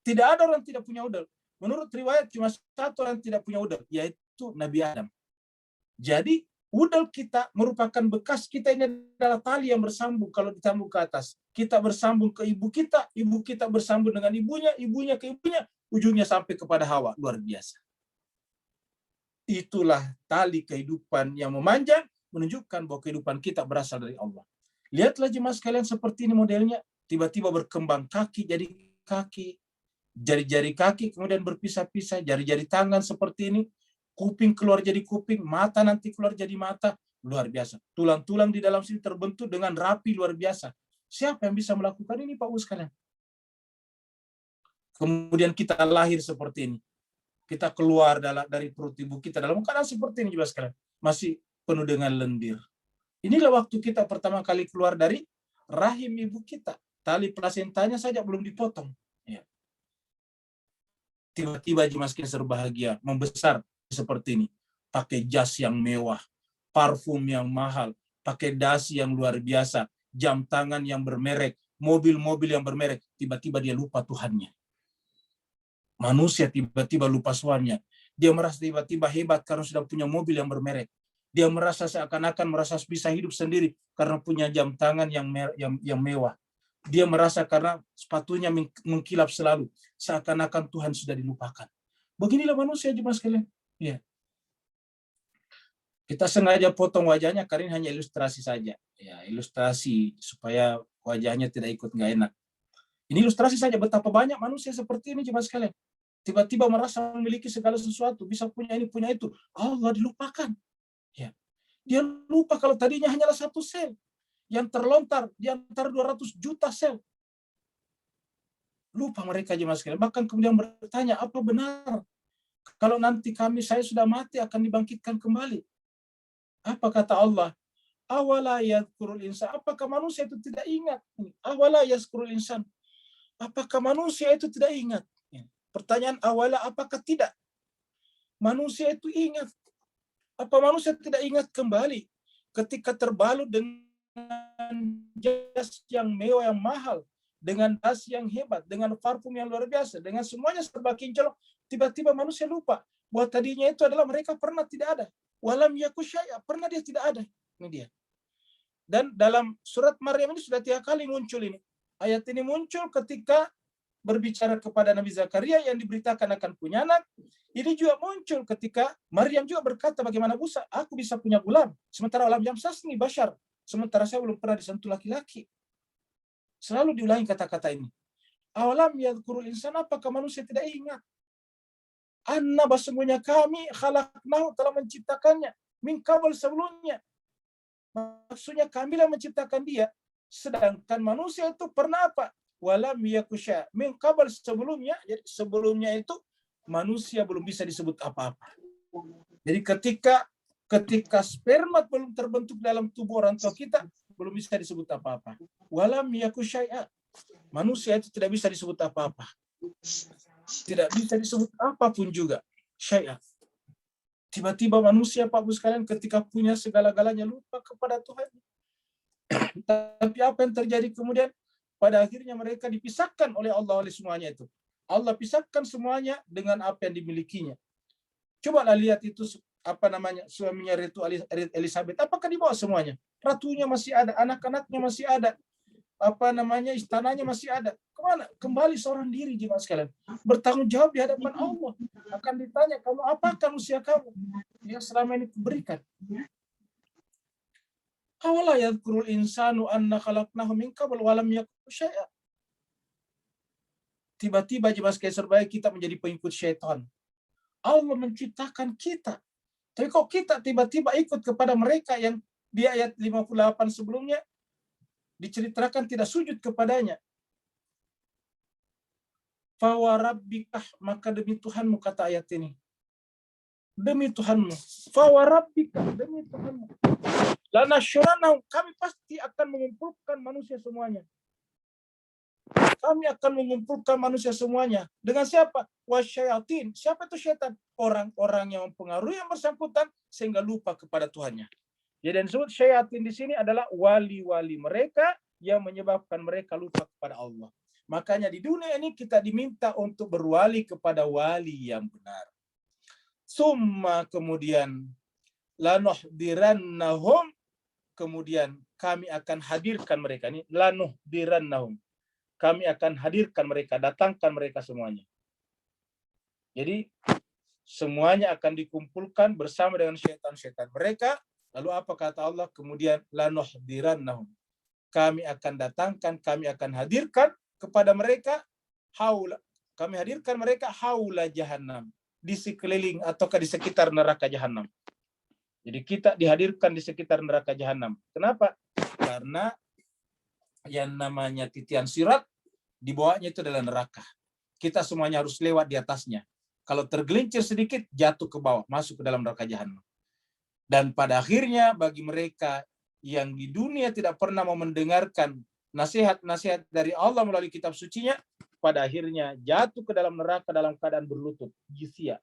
Tidak ada orang tidak punya udel. Menurut riwayat cuma satu orang tidak punya udel, yaitu Nabi Adam. Jadi udel kita merupakan bekas kita, ini adalah tali yang bersambung. Kalau disambung ke atas, kita bersambung ke ibu kita bersambung dengan ibunya, ibunya ke ibunya, ujungnya sampai kepada Hawa. Luar biasa. Itulah tali kehidupan yang memanjang, menunjukkan bahwa kehidupan kita berasal dari Allah. Lihatlah jemaah sekalian, seperti ini modelnya. Tiba-tiba berkembang kaki jadi kaki, jari-jari kaki kemudian berpisah-pisah, jari-jari tangan seperti ini, kuping keluar jadi kuping, mata nanti keluar jadi mata. Luar biasa. Tulang-tulang di dalam sini terbentuk dengan rapi, luar biasa. Siapa yang bisa melakukan ini, Pak Bos sekalian? Kemudian kita lahir seperti ini. Kita keluar dari perut ibu kita dalam keadaan seperti ini juga sekalian. Masih penuh dengan lendir. Inilah waktu kita pertama kali keluar dari rahim ibu kita. Tali plasentanya saja belum dipotong. Ya. Tiba-tiba jemaah sekalian berbahagia, membesar seperti ini. Pakai jas yang mewah, parfum yang mahal, pakai dasi yang luar biasa, jam tangan yang bermerek, mobil-mobil yang bermerek. Tiba-tiba dia lupa Tuhannya. Manusia tiba-tiba lupa suaminya. Dia merasa tiba-tiba hebat karena sudah punya mobil yang bermerek. Dia merasa seakan-akan merasa bisa hidup sendiri karena punya jam tangan yang mewah. Dia merasa karena sepatunya mengkilap selalu, seakan-akan Tuhan sudah dilupakan. Beginilah manusia jemaah sekalian. Ya. Kita sengaja potong wajahnya karena hanya ilustrasi saja. Ya, ilustrasi supaya wajahnya tidak ikut nggak enak. Ini ilustrasi saja betapa banyak manusia seperti ini jemaah sekalian. Tiba-tiba merasa memiliki segala sesuatu, bisa punya ini, punya itu. Allah dilupakan. Ya. Dia lupa kalau tadinya hanyalah satu sel yang terlontar di antara 200 juta sel. Lupa mereka jemaah sekalian. Bahkan kemudian bertanya, apa benar kalau nanti saya sudah mati akan dibangkitkan kembali? Apa kata Allah? Awala yadhkurul insan. Apakah manusia itu tidak ingat? Awala yadhkurul insan. Apakah manusia itu tidak ingat? Pertanyaan awalnya, apakah tidak? Manusia itu ingat. Apa manusia tidak ingat kembali ketika terbalut dengan jas yang mewah, yang mahal, dengan tas yang hebat, dengan parfum yang luar biasa, dengan semuanya serba kinclong, tiba-tiba manusia lupa bahwa tadinya itu adalah mereka pernah tidak ada. Walam yaku syai'a, pernah dia tidak ada. Ini dia. Dan dalam surat Maryam ini sudah 3 kali muncul ini. Ayat ini muncul ketika berbicara kepada Nabi Zakaria yang diberitakan akan punya anak. Ini juga muncul ketika Maryam juga berkata, bagaimana bisa aku bisa punya gulam, sementara alam yamsasni bashar, sementara saya belum pernah disentuh laki-laki. Selalu diulangi kata-kata ini. Awalam yadhkurul insan, apakah manusia tidak ingat? Anna bahasanya kami khalaqnahu, telah menciptakannya min qabl, sebelumnya. Maksudnya kamilah menciptakan dia, sedangkan manusia itu pernah apa? Walam yakusya min qabl, sebelumnya. Jadi sebelumnya itu manusia belum bisa disebut apa-apa. Jadi ketika sperma belum terbentuk dalam tubuh orang tua kita, belum bisa disebut apa-apa. Walam yakusyai'a, manusia itu tidak bisa disebut apa-apa. Tidak bisa disebut apapun juga. Syai'a. Tiba-tiba manusia, Pak Bu sekalian, ketika punya segala-galanya lupa kepada Tuhan. Tapi apa yang terjadi kemudian? Pada akhirnya mereka dipisahkan oleh Allah oleh semuanya itu. Allah pisahkan semuanya dengan apa yang dimilikinya. Cobalah lihat itu suaminya Ratu Elizabeth. Apakah dibawa semuanya? Ratunya masih ada, anak-anaknya masih ada, istananya masih ada. Kemana? Kembali seorang diri jemaah sekalian. Bertanggung jawab di hadapan Allah. Akan ditanya, kamu apakah usia kamu yang selama ini kuberikan? Awala yadhkurul insanu anna khalaqnahu min qabl wa lam yakun syai'a. Tiba-tiba jemaah sekalian serbaik kita menjadi pengikut syaitan. Allah menciptakan kita. Tapi kok kita tiba-tiba ikut kepada mereka yang di ayat 58 sebelumnya diceritakan tidak sujud kepadanya. Fa wa rabbikah, maka demi Tuhanmu, kata ayat ini. Demi Tuhanmu. Fa wa rabbika, demi Tuhanmu. Lanasyuranahum, kami pasti akan mengumpulkan manusia semuanya. Kami akan mengumpulkan manusia semuanya. Dengan siapa? Wasyayatin. Siapa itu syaitan? Orang-orang yang mempengaruhi yang bersangkutan sehingga lupa kepada Tuhannya. Jadi yang disebut syayatin di sini adalah wali-wali mereka yang menyebabkan mereka lupa kepada Allah. Makanya di dunia ini kita diminta untuk berwali kepada wali yang benar. Summa kemudian lanuhdirannahum, kemudian kami akan hadirkan mereka. Ini lanuhdirannahum. Kami akan hadirkan mereka, datangkan mereka semuanya. Jadi semuanya akan dikumpulkan bersama dengan syaitan-syaitan mereka. Lalu apa kata Allah? Kemudian lanuhdirannahum. Kami akan datangkan, kami akan hadirkan kepada mereka haula. Kami hadirkan mereka haula jahannam, di sekeliling atau di sekitar neraka jahanam. Jadi kita dihadirkan di sekitar neraka jahanam. Kenapa? Karena yang namanya titian sirat di bawahnya itu adalah neraka. Kita semuanya harus lewat di atasnya. Kalau tergelincir sedikit, jatuh ke bawah, masuk ke dalam neraka jahanam. Dan pada akhirnya bagi mereka yang di dunia tidak pernah mau mendengarkan nasihat-nasihat dari Allah melalui kitab sucinya, pada akhirnya jatuh ke dalam neraka dalam keadaan berlutut, jizya.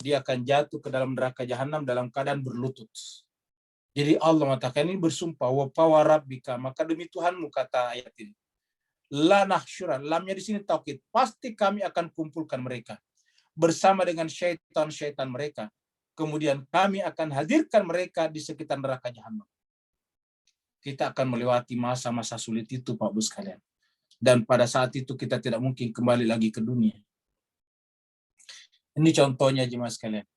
Dia akan jatuh ke dalam neraka jahanam dalam keadaan berlutut. Jadi Allah mengatakan ini bersumpah, wa rabbika, maka demi Tuhanmu, kata ayat ini. La nahsyuran, lamnya di sini taukid, pasti kami akan kumpulkan mereka bersama dengan syaitan-syaitan mereka. Kemudian kami akan hadirkan mereka di sekitar neraka jahanam. Kita akan melewati masa-masa sulit itu, Pak Bu sekalian. Dan pada saat itu kita tidak mungkin kembali lagi ke dunia. Ini contohnya jemaah sekalian.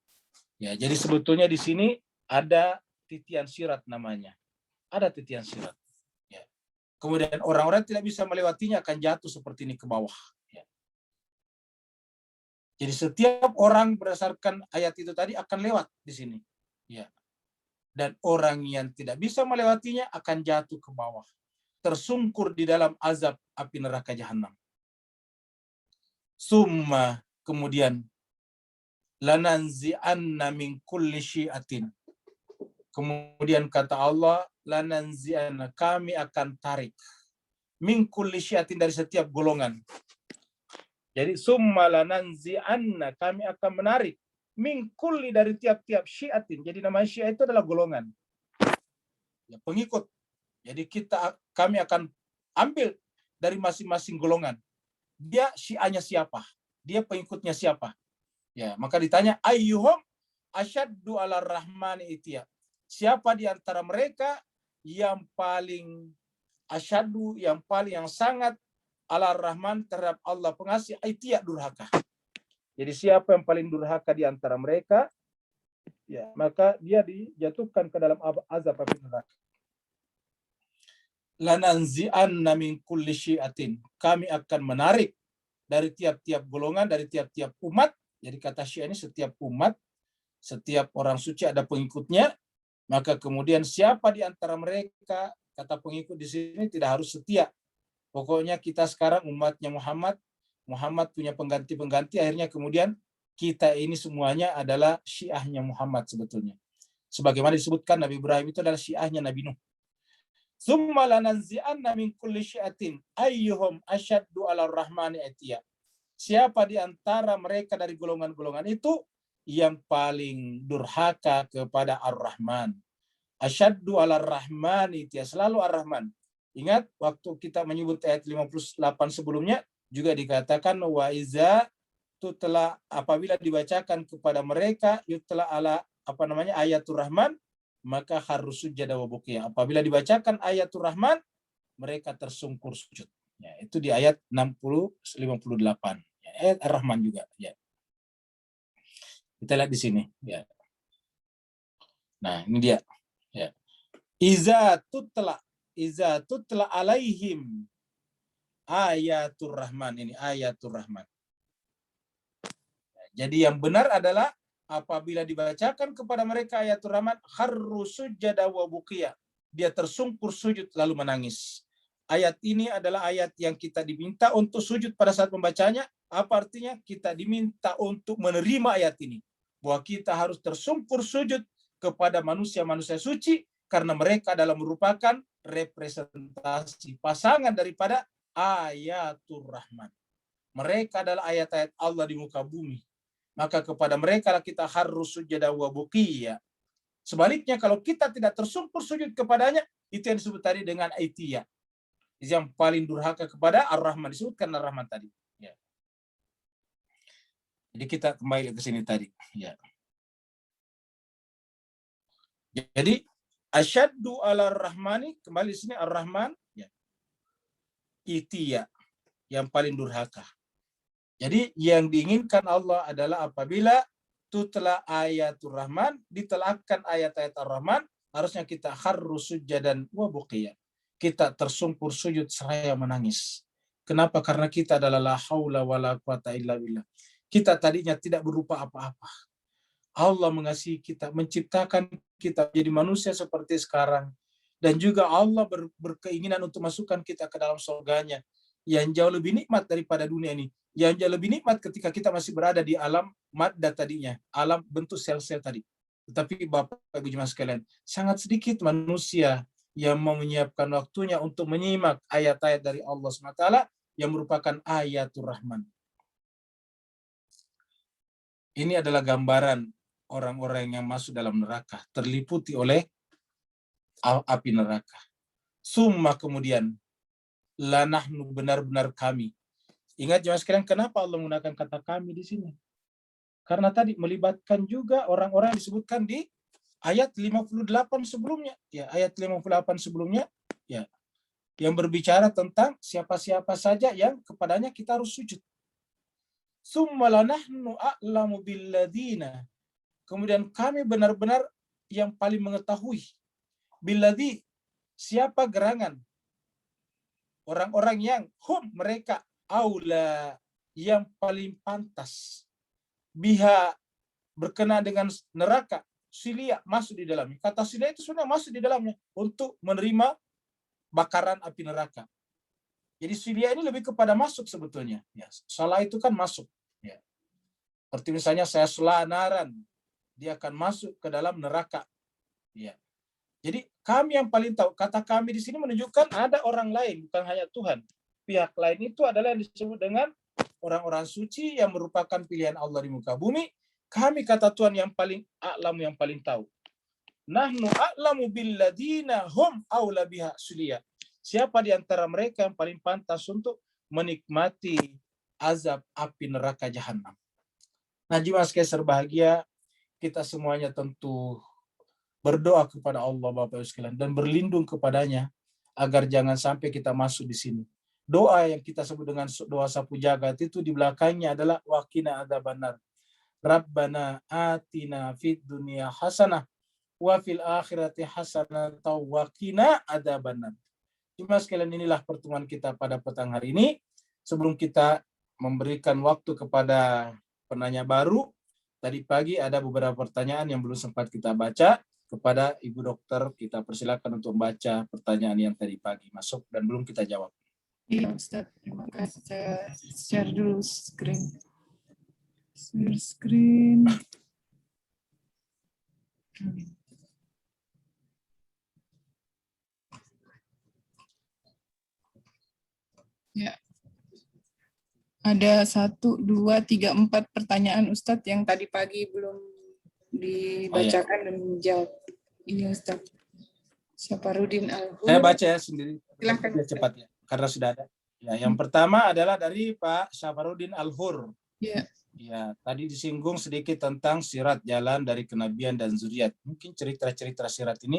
Ya, jadi sebetulnya di sini ada titian sirat namanya. Ada titian sirat. Ya. Kemudian orang-orang tidak bisa melewatinya akan jatuh seperti ini ke bawah. Ya. Jadi setiap orang berdasarkan ayat itu tadi akan lewat di sini. Ya. Dan orang yang tidak bisa melewatinya akan jatuh ke bawah. Tersungkur di dalam azab api neraka jahanam. Summa kemudian lananzi'anna min kulli syi'atin. Kemudian kata Allah, lananzi'anna, kami akan tarik min kulli syi'atin, dari setiap golongan. Jadi summa lananzi'anna, kami akan menarik min kulli, dari tiap-tiap syi'atin. Jadi nama syi'at itu adalah golongan. Ya, pengikut. Jadi kami akan ambil dari masing-masing golongan. Dia syiahnya siapa? Dia pengikutnya siapa? Ya, maka ditanya ayyuhum asyaddu 'alar rahmani itiya. Siapa di antara mereka yang paling asyaddu, yang sangat 'alar rahman, terhadap Allah pengasih, itiya, durhaka. Jadi siapa yang paling durhaka di antara mereka, ya, maka dia dijatuhkan ke dalam azab api neraka. Lananzi'anna min kulli syi'atin. Kami akan menarik dari tiap-tiap golongan, dari tiap-tiap umat. Jadi kata Syiah ini setiap umat, setiap orang suci ada pengikutnya. Maka kemudian siapa di antara mereka, kata pengikut di sini tidak harus setia. Pokoknya kita sekarang umatnya Muhammad, Muhammad punya pengganti-pengganti, akhirnya kemudian kita ini semuanya adalah syiahnya Muhammad sebetulnya. Sebagaimana disebutkan Nabi Ibrahim itu adalah syiahnya Nabi Nuh. Summa lananzi'anna min kulli syi'atin ayyuhum asyaddu 'alar rahmani atiya. Siapa di antara mereka dari golongan-golongan itu yang paling durhaka kepada Ar-Rahman. Asyaddu 'alar rahmani atiya, selalu Ar-Rahman. Ingat waktu kita menyebut ayat 58 sebelumnya juga dikatakan wa iza tutla, apabila dibacakan kepada mereka yutla ala ayatul Rahman, maka harus sujud wa bukiya. Apabila dibacakan ayatul Rahman, mereka tersungkur sujud. Ya, itu di ayat 58. Ya, ayat Ar-Rahman juga. Ya. Kita lihat di sini. Ya. Nah, ini dia. Ya. Iza tutla alaihim ayatul Rahman. Ini ayatul Rahman. Jadi yang benar adalah apabila dibacakan kepada mereka ayatul Rahman, kharru sujada wa bukiya. Dia tersungkur sujud lalu menangis. Ayat ini adalah ayat yang kita diminta untuk sujud pada saat membacanya. Apa artinya? Kita diminta untuk menerima ayat ini. Bahwa kita harus tersungkur sujud kepada manusia-manusia suci, karena mereka adalah merupakan representasi pasangan daripada ayatul Rahman. Mereka adalah ayat-ayat Allah di muka bumi. Maka kepada mereka lah kita harus sujud wa bukiya. Sebaliknya kalau kita tidak tersungkur sujud kepadanya, itu yang disebut tadi dengan aitiyah. Yang paling durhaka kepada Ar-Rahman, disebutkan Ar-Rahman tadi. Ya. Jadi kita kembali ke sini tadi. Ya. Jadi asyaddu ala rahmani, kembali di sini Ar-Rahman, ya. Itiyah, yang paling durhaka. Jadi yang diinginkan Allah adalah apabila tutla ayatul Rahman, ditelakkan ayat-ayat Ar-Rahman, harusnya kita kharru sujadan wa buqiyah. Kita tersungkur sujud seraya menangis. Kenapa? Karena kita adalah la haula wala quwata illa billah. Kita tadinya tidak berupa apa-apa. Allah mengasihi kita, menciptakan kita jadi manusia seperti sekarang. Dan juga Allah berkeinginan untuk masukkan kita ke dalam surganya yang jauh lebih nikmat daripada dunia ini. Yang jauh lebih nikmat ketika kita masih berada di alam madda tadinya, alam bentuk sel-sel tadi. Tetapi Bapak Ibu jemaah sekalian, sangat sedikit manusia yang mau menyiapkan waktunya untuk menyimak ayat-ayat dari Allah SWT yang merupakan ayatul Rahman. Ini adalah gambaran orang-orang yang masuk dalam neraka, terliputi oleh api neraka. Summa kemudian, lanahnu benar-benar kami. Ingat jemaah sekalian, kenapa Allah menggunakan kata kami di sini? Karena tadi melibatkan juga orang-orang yang disebutkan di ayat 58 sebelumnya. Ya, ayat 58 sebelumnya, ya, yang berbicara tentang siapa-siapa saja yang kepadanya kita harus sujud. Summa lanahnu a'lamu billadina. Kemudian kami benar-benar yang paling mengetahui. Billadhi, siapa gerangan? Orang-orang yang mereka aula, yang paling pantas biha, berkenaan dengan neraka, silia, masuk di dalamnya. Kata silia itu sebenarnya masuk di dalamnya untuk menerima bakaran api neraka. Jadi silia ini lebih kepada masuk sebetulnya. Ya, salah itu kan masuk. Ya. Seperti misalnya saya selanaran, dia akan masuk ke dalam neraka. Ya. Jadi kami yang paling tahu. Kata kami di sini menunjukkan ada orang lain, bukan hanya Tuhan. Pihak lain itu adalah yang disebut dengan orang-orang suci yang merupakan pilihan Allah di muka bumi. Kami, kata Tuhan, yang paling a'lamu, yang paling tahu. Nahnu a'lamu billadina hum aula biha suliya. Siapa di antara mereka yang paling pantas untuk menikmati azab api neraka jahanam. Nah, jemaah sekalian berbahagia, kita semuanya tentu berdoa kepada Allah Bapak Ibu sekalian dan berlindung kepadanya agar jangan sampai kita masuk di sini. Doa yang kita sebut dengan doa sapu jagat itu di belakangnya adalah waqina adzabannar. Rabbana atina fid dunya hasanah wa fil akhirati hasanah wa qina adzabannar. Jemaah sekalian, inilah pertemuan kita pada petang hari ini. Sebelum kita memberikan waktu kepada penanya baru, tadi pagi ada beberapa pertanyaan yang belum sempat kita baca. Kepada Ibu Dokter, kita persilakan untuk membaca pertanyaan yang tadi pagi masuk dan belum kita jawab. Iya Ustaz, terima kasih. Saya share dulu screen. Share screen. Ya. Ada 1, 2, 3, 4 pertanyaan Ustadz yang tadi pagi belum dibacakan dan dijawab. Ini Ustadz. Syafarudin Al-Hur. Saya baca ya sendiri. Silahkan. Cepat ya, karena sudah ada. Ya, yang pertama adalah dari Pak Syafarudin Al-Hur. Ya. Ya, tadi disinggung sedikit tentang sirat jalan dari kenabian dan zuriat. Mungkin cerita-cerita sirat ini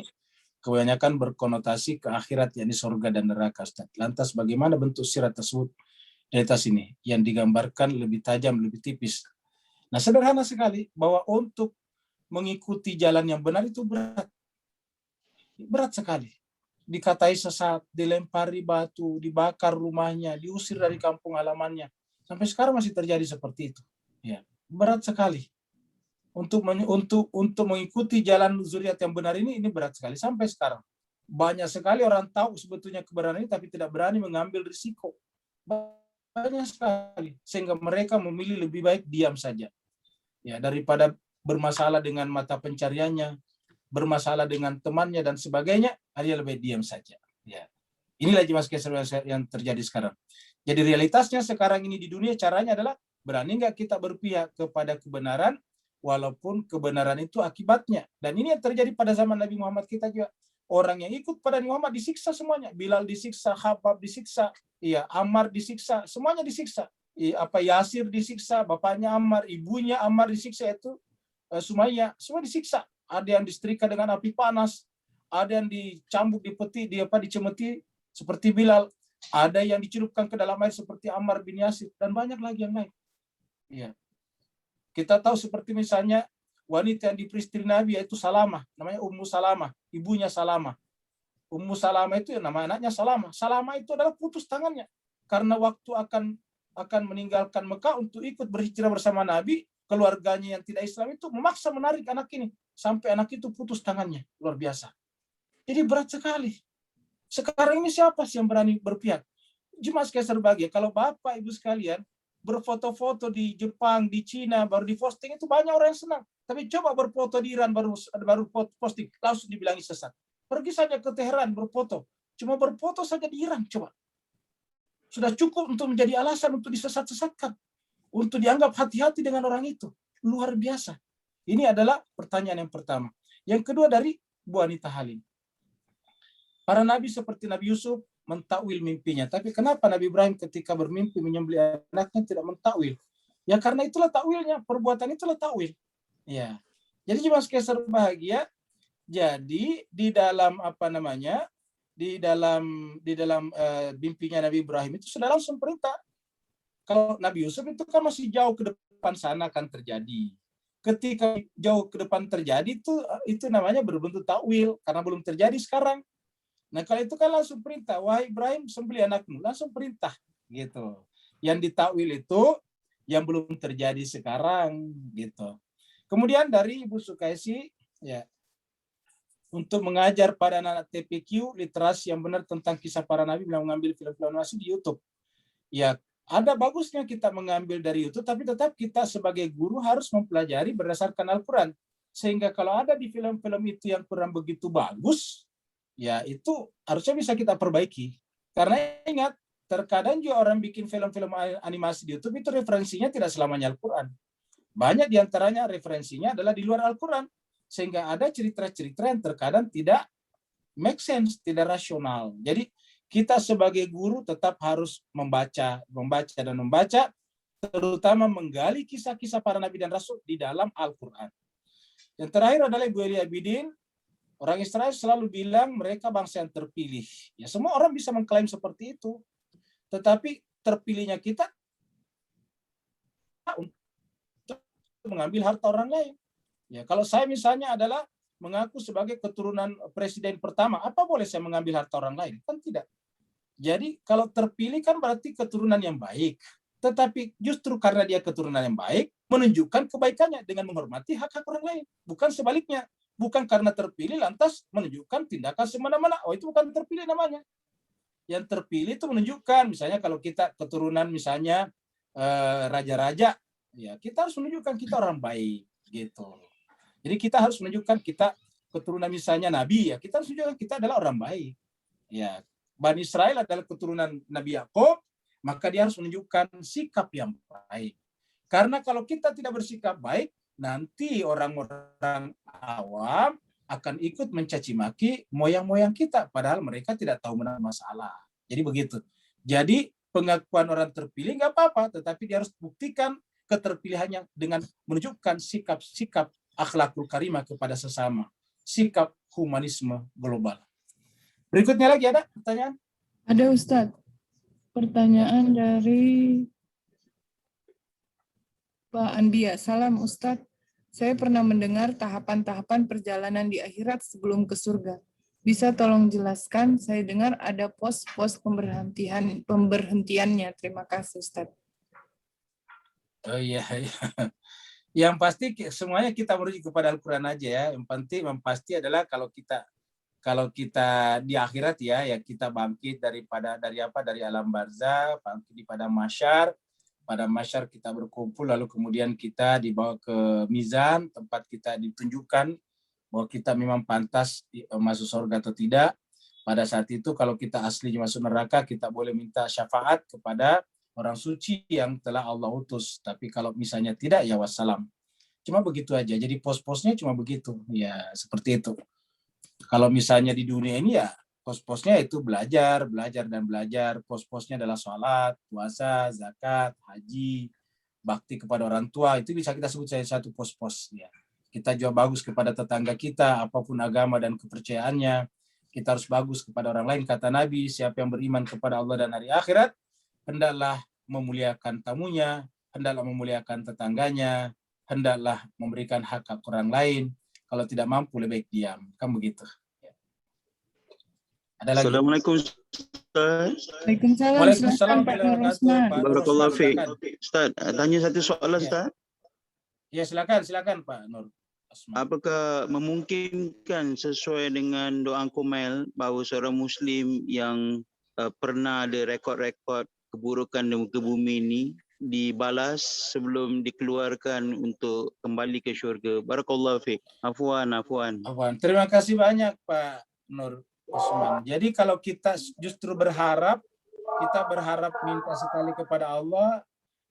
kebanyakan berkonotasi ke akhirat, yakni surga dan neraka, Ustaz. Lantas bagaimana bentuk sirat tersebut di atas ini yang digambarkan lebih tajam, lebih tipis? Nah, sederhana sekali bahwa untuk mengikuti jalan yang benar itu berat. Berat sekali. Dikatai sesat, dilempari batu, dibakar rumahnya, diusir dari kampung halamannya. Sampai sekarang masih terjadi seperti itu. Ya, berat sekali. Untuk mengikuti jalan zuriat yang benar ini berat sekali sampai sekarang. Banyak sekali orang tahu sebetulnya kebenaran ini tapi tidak berani mengambil risiko. Banyak sekali sehingga mereka memilih lebih baik diam saja. Ya, daripada bermasalah dengan mata pencariannya, bermasalah dengan temannya dan sebagainya, dia lebih diam saja. Ya. Inilah jemaah yang terjadi sekarang. Jadi realitasnya sekarang ini di dunia caranya adalah berani nggak kita berpihak kepada kebenaran walaupun kebenaran itu akibatnya. Dan ini yang terjadi pada zaman Nabi Muhammad kita juga. Orang yang ikut pada Nabi Muhammad disiksa semuanya. Bilal disiksa, Khabbab disiksa, iya, Ammar disiksa, semuanya disiksa. Yasir disiksa, bapaknya Ammar, ibunya Ammar disiksa, itu Sumayyah, semua disiksa. Ada yang disetrika dengan api panas, ada yang dicambuk di peti, dicemeti seperti Bilal, ada yang dicelupkan ke dalam air seperti Ammar bin Yasir, dan banyak lagi yang lain. Iya. Kita tahu seperti misalnya wanita yang diperistri Nabi, yaitu Salamah, namanya Ummu Salamah, ibunya Salamah. Ummu Salamah itu nama anaknya Salamah. Salamah itu adalah putus tangannya karena waktu akan meninggalkan Mekah untuk ikut berhijrah bersama Nabi, keluarganya yang tidak Islam itu memaksa menarik anak ini sampai anak itu putus tangannya. Luar biasa. Jadi berat sekali. Sekarang ini siapa sih yang berani berpihak? Jemaah sekalian berbahagia, kalau Bapak Ibu sekalian berfoto-foto di Jepang, di Cina, baru di posting, itu banyak orang yang senang. Tapi coba berfoto di Iran, baru posting, langsung dibilangi sesat. Pergi saja ke Teheran berfoto, cuma berfoto saja di Iran, coba. Sudah cukup untuk menjadi alasan untuk disesat-sesatkan, untuk dianggap hati-hati dengan orang itu. Luar biasa. Ini adalah pertanyaan yang pertama. Yang kedua dari Bu Anita Halim. Para nabi seperti Nabi Yusuf mentakwil mimpinya. Tapi kenapa Nabi Ibrahim ketika bermimpi menyembelih anaknya tidak mentakwil? Ya karena itulah takwilnya, perbuatan itulah takwil. Ya. Jadi jemaah sekalian bahagia. Jadi di dalam Di dalam mimpinya Nabi Ibrahim itu sudah langsung perintah. Kalau Nabi Yusuf itu kan masih jauh ke depan sana akan terjadi. Ketika jauh ke depan terjadi itu namanya berbentuk takwil karena belum terjadi sekarang. Nah, kalau itu kan langsung perintah, wahai Ibrahim, sembelih anakmu, langsung perintah gitu. Yang ditakwil itu yang belum terjadi sekarang gitu. Kemudian dari Ibu Sukaisi, ya, untuk mengajar pada anak TPQ literasi yang benar tentang kisah para nabi, bila mengambil film-film animasi di YouTube. Ya, ada bagusnya kita mengambil dari YouTube, tapi tetap kita sebagai guru harus mempelajari berdasarkan Al-Quran. Sehingga kalau ada di film-film itu yang kurang begitu bagus, ya itu harusnya bisa kita perbaiki. Karena ingat, terkadang juga orang bikin film-film animasi di YouTube itu referensinya tidak selamanya Al-Quran. Banyak diantaranya referensinya adalah di luar Al-Quran. Sehingga ada cerita-cerita yang terkadang tidak make sense, tidak rasional. Jadi kita sebagai guru tetap harus membaca, terutama menggali kisah-kisah para nabi dan rasul di dalam Al-Quran. Yang terakhir adalah Ibu Eli Abidin. Orang Israel selalu bilang mereka bangsa yang terpilih. Ya, semua orang bisa mengklaim seperti itu. Tetapi terpilihnya kita untuk mengambil harta orang lain. Ya, kalau saya misalnya adalah mengaku sebagai keturunan presiden pertama, apa boleh saya mengambil harta orang lain? Kan tidak. Jadi kalau terpilih kan berarti keturunan yang baik. Tetapi justru karena dia keturunan yang baik, menunjukkan kebaikannya dengan menghormati hak-hak orang lain. Bukan sebaliknya. Bukan karena terpilih lantas menunjukkan tindakan semena-mena. Oh, itu bukan terpilih namanya. Yang terpilih itu menunjukkan, misalnya kalau kita keturunan misalnya raja-raja, ya kita harus menunjukkan kita orang baik gitu. Jadi kita harus menunjukkan kita keturunan misalnya Nabi, ya kita harus menunjukkan kita adalah orang baik. Ya, Bani Israel adalah keturunan Nabi Yakub, maka dia harus menunjukkan sikap yang baik. Karena kalau kita tidak bersikap baik, nanti orang-orang awam akan ikut mencaci maki moyang-moyang kita, padahal mereka tidak tahu benar masalah. Jadi begitu. Jadi pengakuan orang terpilih nggak apa-apa, tetapi dia harus buktikan keterpilihannya dengan menunjukkan sikap akhlakul karimah kepada sesama, sikap humanisme global. Berikutnya lagi ada pertanyaan? Ada Ustadz. Pertanyaan dari Pak Andia. Salam Ustadz. Saya pernah mendengar tahapan-tahapan perjalanan di akhirat sebelum ke surga. Bisa tolong jelaskan? Saya dengar ada pos-pos pemberhentiannya. Terima kasih Ustadz. Oh iya. Yang pasti semuanya kita merujuk kepada Al-Quran aja ya. Yang pasti adalah kalau kita di akhirat ya kita bangkit dari alam barzah, bangkit di padang mahsyar. Pada mahsyar kita berkumpul, lalu kemudian kita dibawa ke mizan, tempat kita ditunjukkan bahwa kita memang pantas masuk surga atau tidak. Pada saat itu kalau kita aslinya masuk neraka, kita boleh minta syafaat kepada orang suci yang telah Allah utus. Tapi kalau misalnya tidak, ya wassalam. Cuma begitu aja. Jadi pos-posnya cuma begitu. Ya, seperti itu. Kalau misalnya di dunia ini ya pos-posnya itu belajar, dan belajar. Pos-posnya adalah sholat, puasa, zakat, haji, bakti kepada orang tua. Itu bisa kita sebut satu pos-pos. Ya. Kita juga bagus kepada tetangga kita, apapun agama dan kepercayaannya. Kita harus bagus kepada orang lain. Kata Nabi, siapa yang beriman kepada Allah dan hari akhirat, hendaklah memuliakan tamunya, hendaklah memuliakan tetangganya, hendaklah memberikan hak orang lain. Kalau tidak mampu, lebih baik diam. Kan begitu. Ada lagi? Assalamualaikum Ustaz. Waalaikumsalam. Waalaikumsalam Silakan Pak Nur Rosman. Barakallahu fiik. Silakan. Ustaz, tanya satu soalan Ya. Ustaz. Ya, silakan Pak Nur Rosman. Apakah memungkinkan sesuai dengan doa Kumail bahawa seorang Muslim yang pernah ada rekod-rekod keburukan di muka bumi ini dibalas sebelum dikeluarkan untuk kembali ke syurga? Barakallahu fiik. Afwan. Terima kasih banyak Pak Nur Rosman. Jadi kalau kita justru berharap minta sekali kepada Allah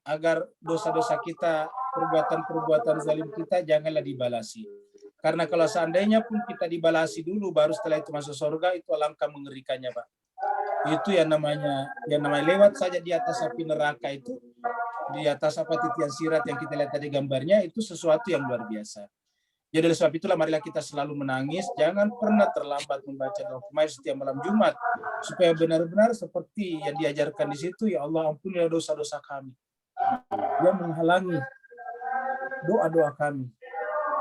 agar dosa-dosa kita, perbuatan-perbuatan zalim kita janganlah dibalasi. Karena kalau seandainya pun kita dibalasi dulu baru setelah itu masuk surga, itu alangkah mengerikannya, Pak. Itu yang namanya lewat saja di atas api neraka itu, di atas titian sirat yang kita lihat tadi gambarnya, itu sesuatu yang luar biasa. Jadi oleh sebab itulah marilah kita selalu menangis, jangan pernah terlambat membaca doa Kumail setiap malam Jumat, supaya benar-benar seperti yang diajarkan di situ, ya Allah ampunilah dosa-dosa kami yang menghalangi doa-doa kami,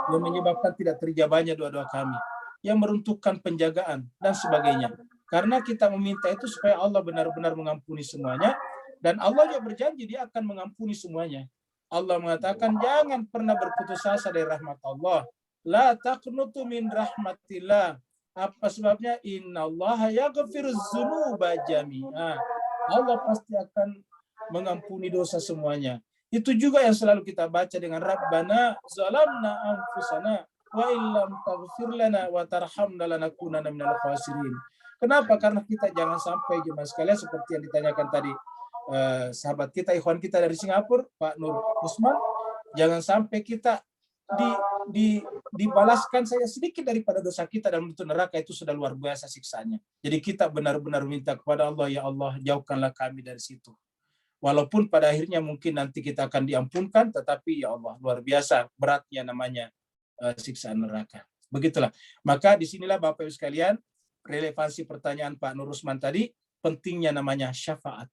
yang menyebabkan tidak terjabahnya doa-doa kami, yang meruntuhkan penjagaan dan sebagainya. Karena kita meminta itu supaya Allah benar-benar mengampuni semuanya, dan Allah juga berjanji dia akan mengampuni semuanya. Allah mengatakan jangan pernah berputus asa dari rahmat Allah. La taqnutu min rahmatillah. Apa sebabnya? Innallaha yaghfiruz dzunuba jami'a. Allah pasti akan mengampuni dosa semuanya. Itu juga yang selalu kita baca dengan Rabbana zalamna anfusana wa illam taghfir lana wa tarhamna lanakunanna minal khasirin. Kenapa? Karena kita jangan sampai jemaah sekalian seperti yang ditanyakan tadi sahabat kita, ikhwan kita dari Singapura, Pak Nur Rosman, jangan sampai kita dibalaskan saya sedikit daripada dosa kita dalam bentuk neraka, itu sudah luar biasa siksanya. Jadi kita benar-benar minta kepada Allah, ya Allah jauhkanlah kami dari situ. Walaupun pada akhirnya mungkin nanti kita akan diampunkan, tetapi ya Allah luar biasa beratnya namanya siksaan neraka. Begitulah. Maka disinilah Bapak Ibu sekalian, relevansi pertanyaan Pak Nur Rosman tadi, pentingnya namanya syafaat.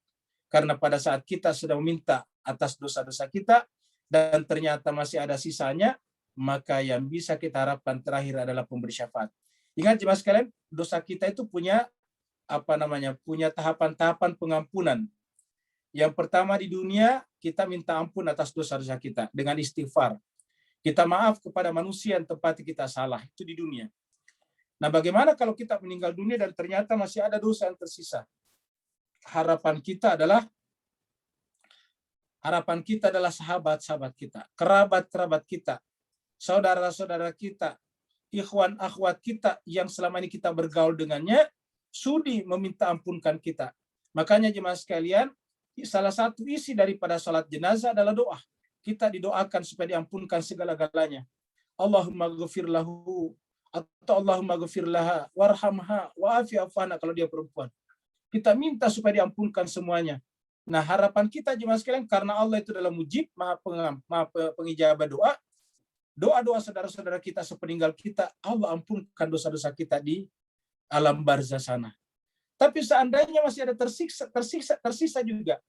Karena pada saat kita sudah meminta atas dosa-dosa kita dan ternyata masih ada sisanya, maka yang bisa kita harapkan terakhir adalah pemberi syafaat. Ingat jemaah sekalian, dosa kita itu punya tahapan-tahapan pengampunan. Yang pertama di dunia, kita minta ampun atas dosa-dosa kita dengan istighfar. Kita maaf kepada manusia yang tempati kita salah, itu di dunia. Nah, bagaimana kalau kita meninggal dunia dan ternyata masih ada dosa yang tersisa? Harapan kita adalah sahabat-sahabat kita, kerabat-kerabat kita, saudara-saudara kita, ikhwan akhwat kita yang selama ini kita bergaul dengannya, sudi meminta ampunkan kita. Makanya jemaah sekalian, salah satu isi daripada salat jenazah adalah doa. Kita didoakan supaya diampunkan segala-galanya. Allahumma ghafir lahu atau Allahumma ghafir laha warhamha wa'afi afana kalau dia perempuan. Kita minta supaya diampunkan semuanya. Nah, harapan kita jemaah sekalian, karena Allah itu adalah mujib, maha pengijabah doa. Doa-doa saudara-saudara kita sepeninggal kita, Allah ampunkan dosa-dosa kita di alam barzah sana. Tapi seandainya masih ada tersisa juga.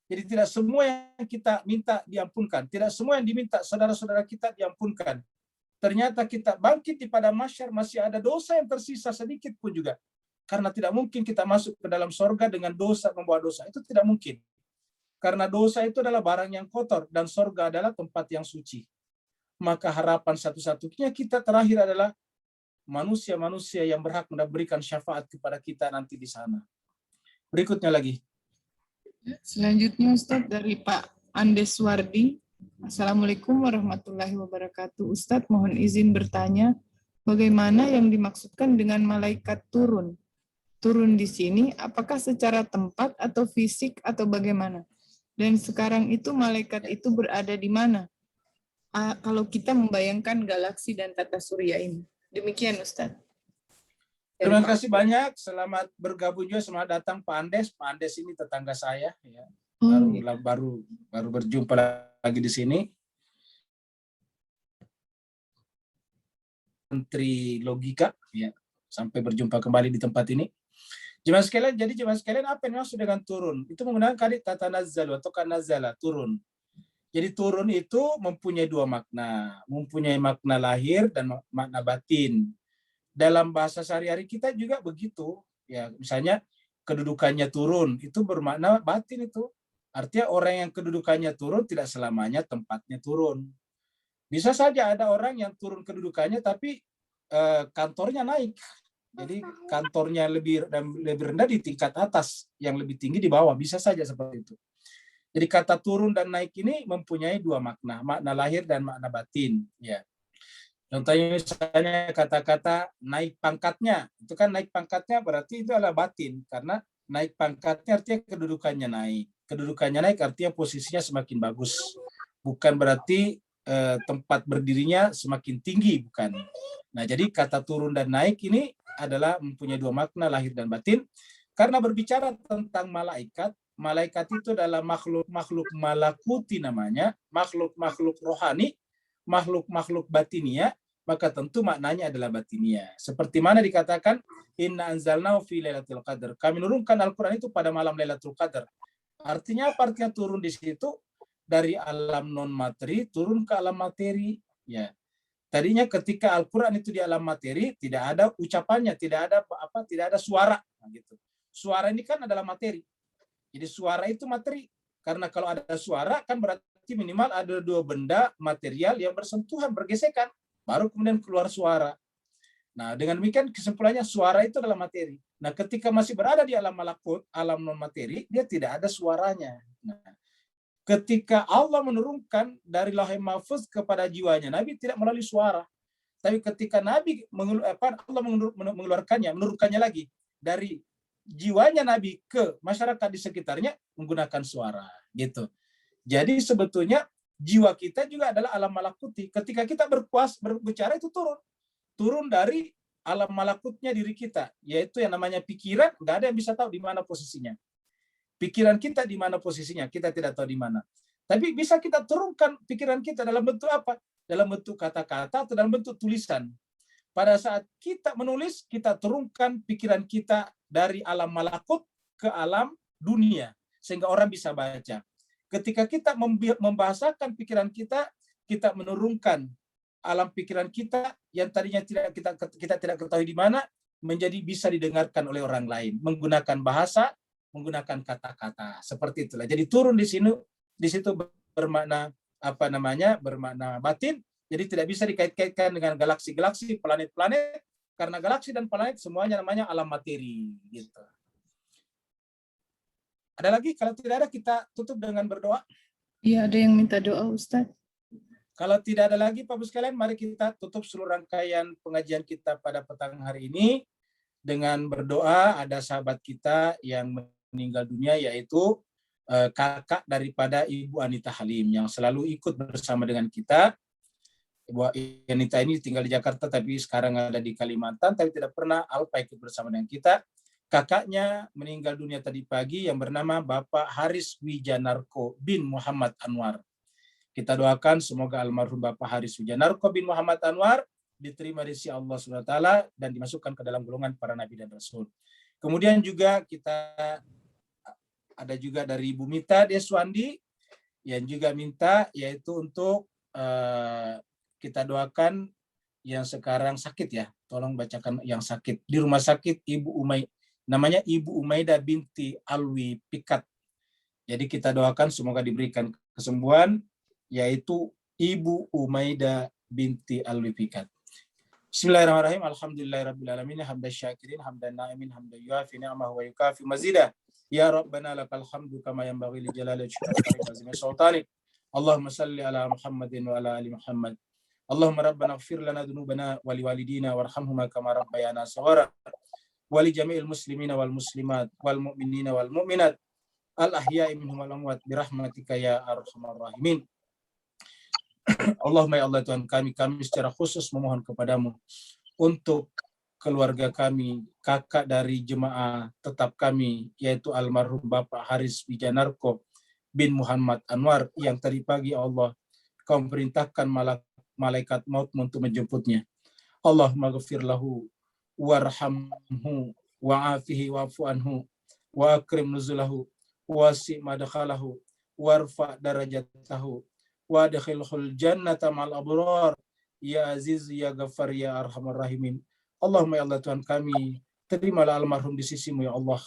Jadi tidak semua yang kita minta diampunkan, tidak semua yang diminta saudara-saudara kita diampunkan. Ternyata kita bangkit di pada mahsyar masih ada dosa yang tersisa sedikit pun juga. Karena tidak mungkin kita masuk ke dalam sorga dengan dosa, membawa dosa. Itu tidak mungkin. Karena dosa itu adalah barang yang kotor dan sorga adalah tempat yang suci. Maka harapan satu-satunya kita terakhir adalah manusia-manusia yang berhak memberikan syafaat kepada kita nanti di sana. Berikutnya lagi. Selanjutnya Ustadz dari Pak Andes Wardi. Assalamualaikum warahmatullahi wabarakatuh. Ustadz mohon izin bertanya, bagaimana yang dimaksudkan dengan malaikat turun? Turun di sini, apakah secara tempat atau fisik atau bagaimana? Dan sekarang itu malaikat itu berada di mana? kalau kita membayangkan galaksi dan tata surya ini. Demikian Ustadz. Terima kasih banyak. Selamat bergabung juga. Selamat datang Pak Andes. Pak Andes ini tetangga saya. Ya. Baru berjumpa lagi di sini. Menteri Logika. Ya. Sampai berjumpa kembali di tempat ini. Jemaah sekalian, apa yang maksud dengan turun? Itu menggunakan kali tatanazzalu atau kanazala, turun. Jadi turun itu mempunyai dua makna, mempunyai makna lahir dan makna batin. Dalam bahasa sehari-hari kita juga begitu, ya misalnya kedudukannya turun itu bermakna batin itu. Artinya orang yang kedudukannya turun tidak selamanya tempatnya turun. Bisa saja ada orang yang turun kedudukannya tapi kantornya naik. Jadi kantornya lebih rendah di tingkat atas, yang lebih tinggi di bawah, bisa saja seperti itu. Jadi kata turun dan naik ini mempunyai dua makna, makna lahir dan makna batin. Ya. Contohnya misalnya kata-kata naik pangkatnya, itu kan naik pangkatnya berarti itu adalah batin, karena naik pangkatnya artinya kedudukannya naik. Kedudukannya naik artinya posisinya semakin bagus. Bukan berarti tempat berdirinya semakin tinggi, bukan. Nah, jadi kata turun dan naik ini adalah mempunyai dua makna lahir dan batin, karena berbicara tentang malaikat. Malaikat itu adalah makhluk malakuti namanya, makhluk rohani, makhluk batinia, maka tentu maknanya adalah batinia. Seperti mana dikatakan, Inna anzalnahu fi lailatul qadar. Kami menurunkan Al-Quran itu pada malam Lailatul Qadar. Artinya apa artinya turun di situ? Dari alam non-materi turun ke alam materi. Ya. Tadinya ketika Al-Quran itu di alam materi, tidak ada ucapannya, tidak ada suara. Nah, gitu. Suara ini kan adalah materi. Jadi suara itu materi. Karena kalau ada suara kan berarti minimal ada dua benda material yang bersentuhan, bergesekan. Baru kemudian keluar suara. Nah, dengan demikian kesimpulannya suara itu adalah materi. Nah, ketika masih berada di alam malakut, alam non-materi, dia tidak ada suaranya. Nah, ketika Allah menurunkan dari Lauhul Mahfuz kepada jiwanya, Nabi tidak melalui suara. Tapi ketika Nabi Allah menurunkannya lagi dari jiwanya Nabi ke masyarakat di sekitarnya menggunakan suara, gitu. Jadi sebetulnya jiwa kita juga adalah alam malakuti. Ketika kita berbicara itu turun dari alam malakutnya diri kita, yaitu yang namanya pikiran. Nggak ada yang bisa tahu di mana posisinya. Pikiran kita di mana posisinya, kita tidak tahu di mana. Tapi bisa kita turunkan pikiran kita dalam bentuk apa? Dalam bentuk kata-kata atau dalam bentuk tulisan. Pada saat kita menulis, kita turunkan pikiran kita dari alam malakut ke alam dunia, sehingga orang bisa baca. Ketika kita membahasakan pikiran kita, kita menurunkan alam pikiran kita yang tadinya kita tidak ketahui di mana, menjadi bisa didengarkan oleh orang lain, menggunakan bahasa, menggunakan kata-kata. Seperti itulah. Jadi turun di situ bermakna bermakna batin. Jadi tidak bisa dikait-kaitkan dengan galaksi-galaksi, planet-planet, karena galaksi dan planet semuanya namanya alam materi. Gitu. Ada lagi? Kalau tidak ada, kita tutup dengan berdoa. Iya, ada yang minta doa, Ustadz. Kalau tidak ada lagi, Bapak sekalian, mari kita tutup seluruh rangkaian pengajian kita pada petang hari ini dengan berdoa. Ada sahabat kita yang meninggal dunia, yaitu kakak daripada Ibu Anita Halim, yang selalu ikut bersama dengan kita. Ibu Anita ini tinggal di Jakarta tapi sekarang ada di Kalimantan, tapi tidak pernah alpa ikut bersama dengan kita. Kakaknya meninggal dunia tadi pagi yang bernama Bapak Haris Wijanarko bin Muhammad Anwar. Kita doakan semoga almarhum Bapak Haris Wijanarko bin Muhammad Anwar diterima di sisi Allah SWT dan dimasukkan ke dalam golongan para nabi dan rasul. Kemudian juga kita ada juga dari Ibu Mita Deswandi yang juga minta, yaitu untuk kita doakan yang sekarang sakit ya. Tolong bacakan yang sakit. Di rumah sakit namanya Ibu Umaidah binti Alwi Pikat. Jadi kita doakan semoga diberikan kesembuhan, yaitu Ibu Umaidah binti Alwi Pikat. Bismillahirrahmanirrahim. Alhamdulillahirrabbilalamin. Hamdan syakirin, hamdan na'imin, hamdan yuafi ni'amahu wa yukafi mazidah. Ya Rabbana lakal hamdu kama yanbaghi li jalali wajhika wa azimi sultanik. Allahumma salli ala Muhammadin wa ala ali Muhammad. Allahumma rabbana ighfir lana dhunubana wa liwalidina warhamhuma kama rabbayana shaghara wa li jami'il muslimina wal muslimat wal mu'minina wal mu'minat al ahya'i minhum wal amwat bi rahmatika ya arhamar rahimin. Allahumma ya Allah Tuhan kami secara khusus memohon kepadamu untuk keluarga kami, kakak dari jemaah tetap kami, yaitu almarhum Bapak Haris Wijanarko bin Muhammad Anwar, yang tadi pagi Allah kau perintahkan malaikat maut untuk menjemputnya. Allahumma ghafir lahu warhamhu wa'afihi wa'fu anhu wa akrim nuzulahu wasi' madkhalahu warfa darajatahu wa adkhilhul jannata ma'al abrar ya aziz ya ghafar ya arhamar rahimin. Allahumma ya Allah Tuhan kami, terimalah almarhum di sisimu ya Allah.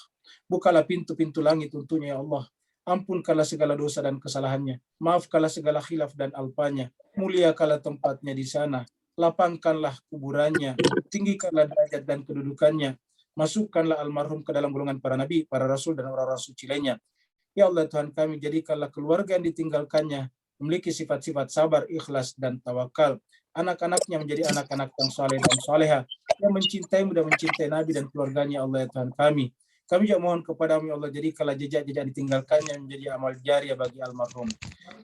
Bukalah pintu-pintu langit untuknya ya Allah. Ampunkanlah segala dosa dan kesalahannya. Maafkanlah segala khilaf dan alpanya. Muliakanlah tempatnya di sana. Lapangkanlah kuburannya. Tinggikanlah derajat dan kedudukannya. Masukkanlah almarhum ke dalam golongan para nabi, para rasul dan orang-orang suci lainnya. Ya Allah Tuhan kami, jadikanlah keluarga yang ditinggalkannya memiliki sifat-sifat sabar, ikhlas, dan tawakal. Anak-anaknya menjadi anak-anak yang saleh dan saleha, yang mencintaimu dan mencintai Nabi dan keluarganya. Allah ya Tuhan kami. Kami juga mohon kepadamu ya Allah, jadikanlah jejak-jejak ditinggalkannya menjadi amal jariah bagi almarhum.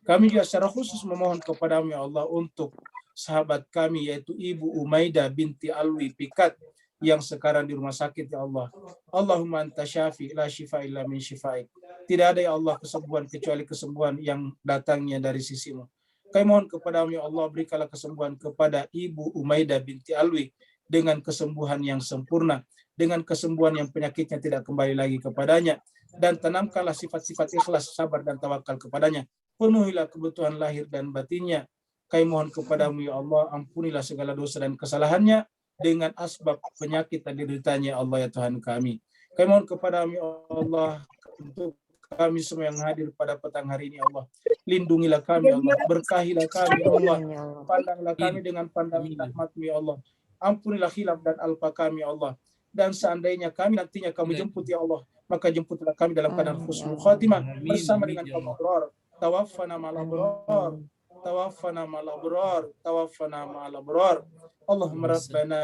Kami juga secara khusus memohon kepadamu ya Allah untuk sahabat kami, yaitu Ibu Umaidah binti Alwi Pikat, yang sekarang di rumah sakit ya Allah. Allahumma anta syafi la syifa illa min syifaik. Tidak ada ya Allah kesembuhan kecuali kesembuhan yang datangnya dari sisimu. Kami mohon kepadamu ya Allah, berikanlah kesembuhan kepada Ibu Umaidah binti Alwi dengan kesembuhan yang sempurna, dengan kesembuhan yang penyakitnya tidak kembali lagi kepadanya, dan tanamkanlah sifat-sifat ikhlas, sabar, dan tawakal kepadanya. Penuhilah kebutuhan lahir dan batinnya. Kami mohon kepadamu ya Allah, ampunilah segala dosa dan kesalahannya dengan asbab penyakit dan deritanya Allah ya Tuhan kami. Kami mohon kepadamu ya Allah, untuk kami semua yang hadir pada petang hari ini Allah, lindungilah kami ya Allah, berkahilah kami ya Allah, pandanglah kami dengan pandangan rahmat-Mu ya Allah, ampunilah khilaf dan alpa kami ya Allah, dan seandainya kami nantinya kamu jemput ya Allah, maka jemputlah kami dalam keadaan husnul khatimah bersama dengan kaum abrar. Tawaffana ma'al abrar, tawaffana ma'al abrar, tawaffana ma'al abrar. Allahumma rabbana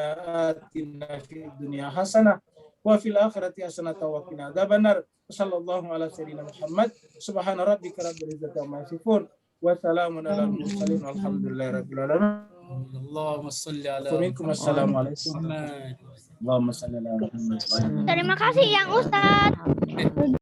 atina fid dunya hasanah wa fil akhirati hasanah wa qina adzabannar. Sallallahu ala sayyidina Muhammad. Subhana rabbika rabbil izzati amma yasifun wa salamun alal mursalin walhamdulillahi rabbil alamin. Allahumma salli ala Assalamualaikum. Muhammad. Allahumma salli ala Muhammad. Terima kasih yang Ustadz.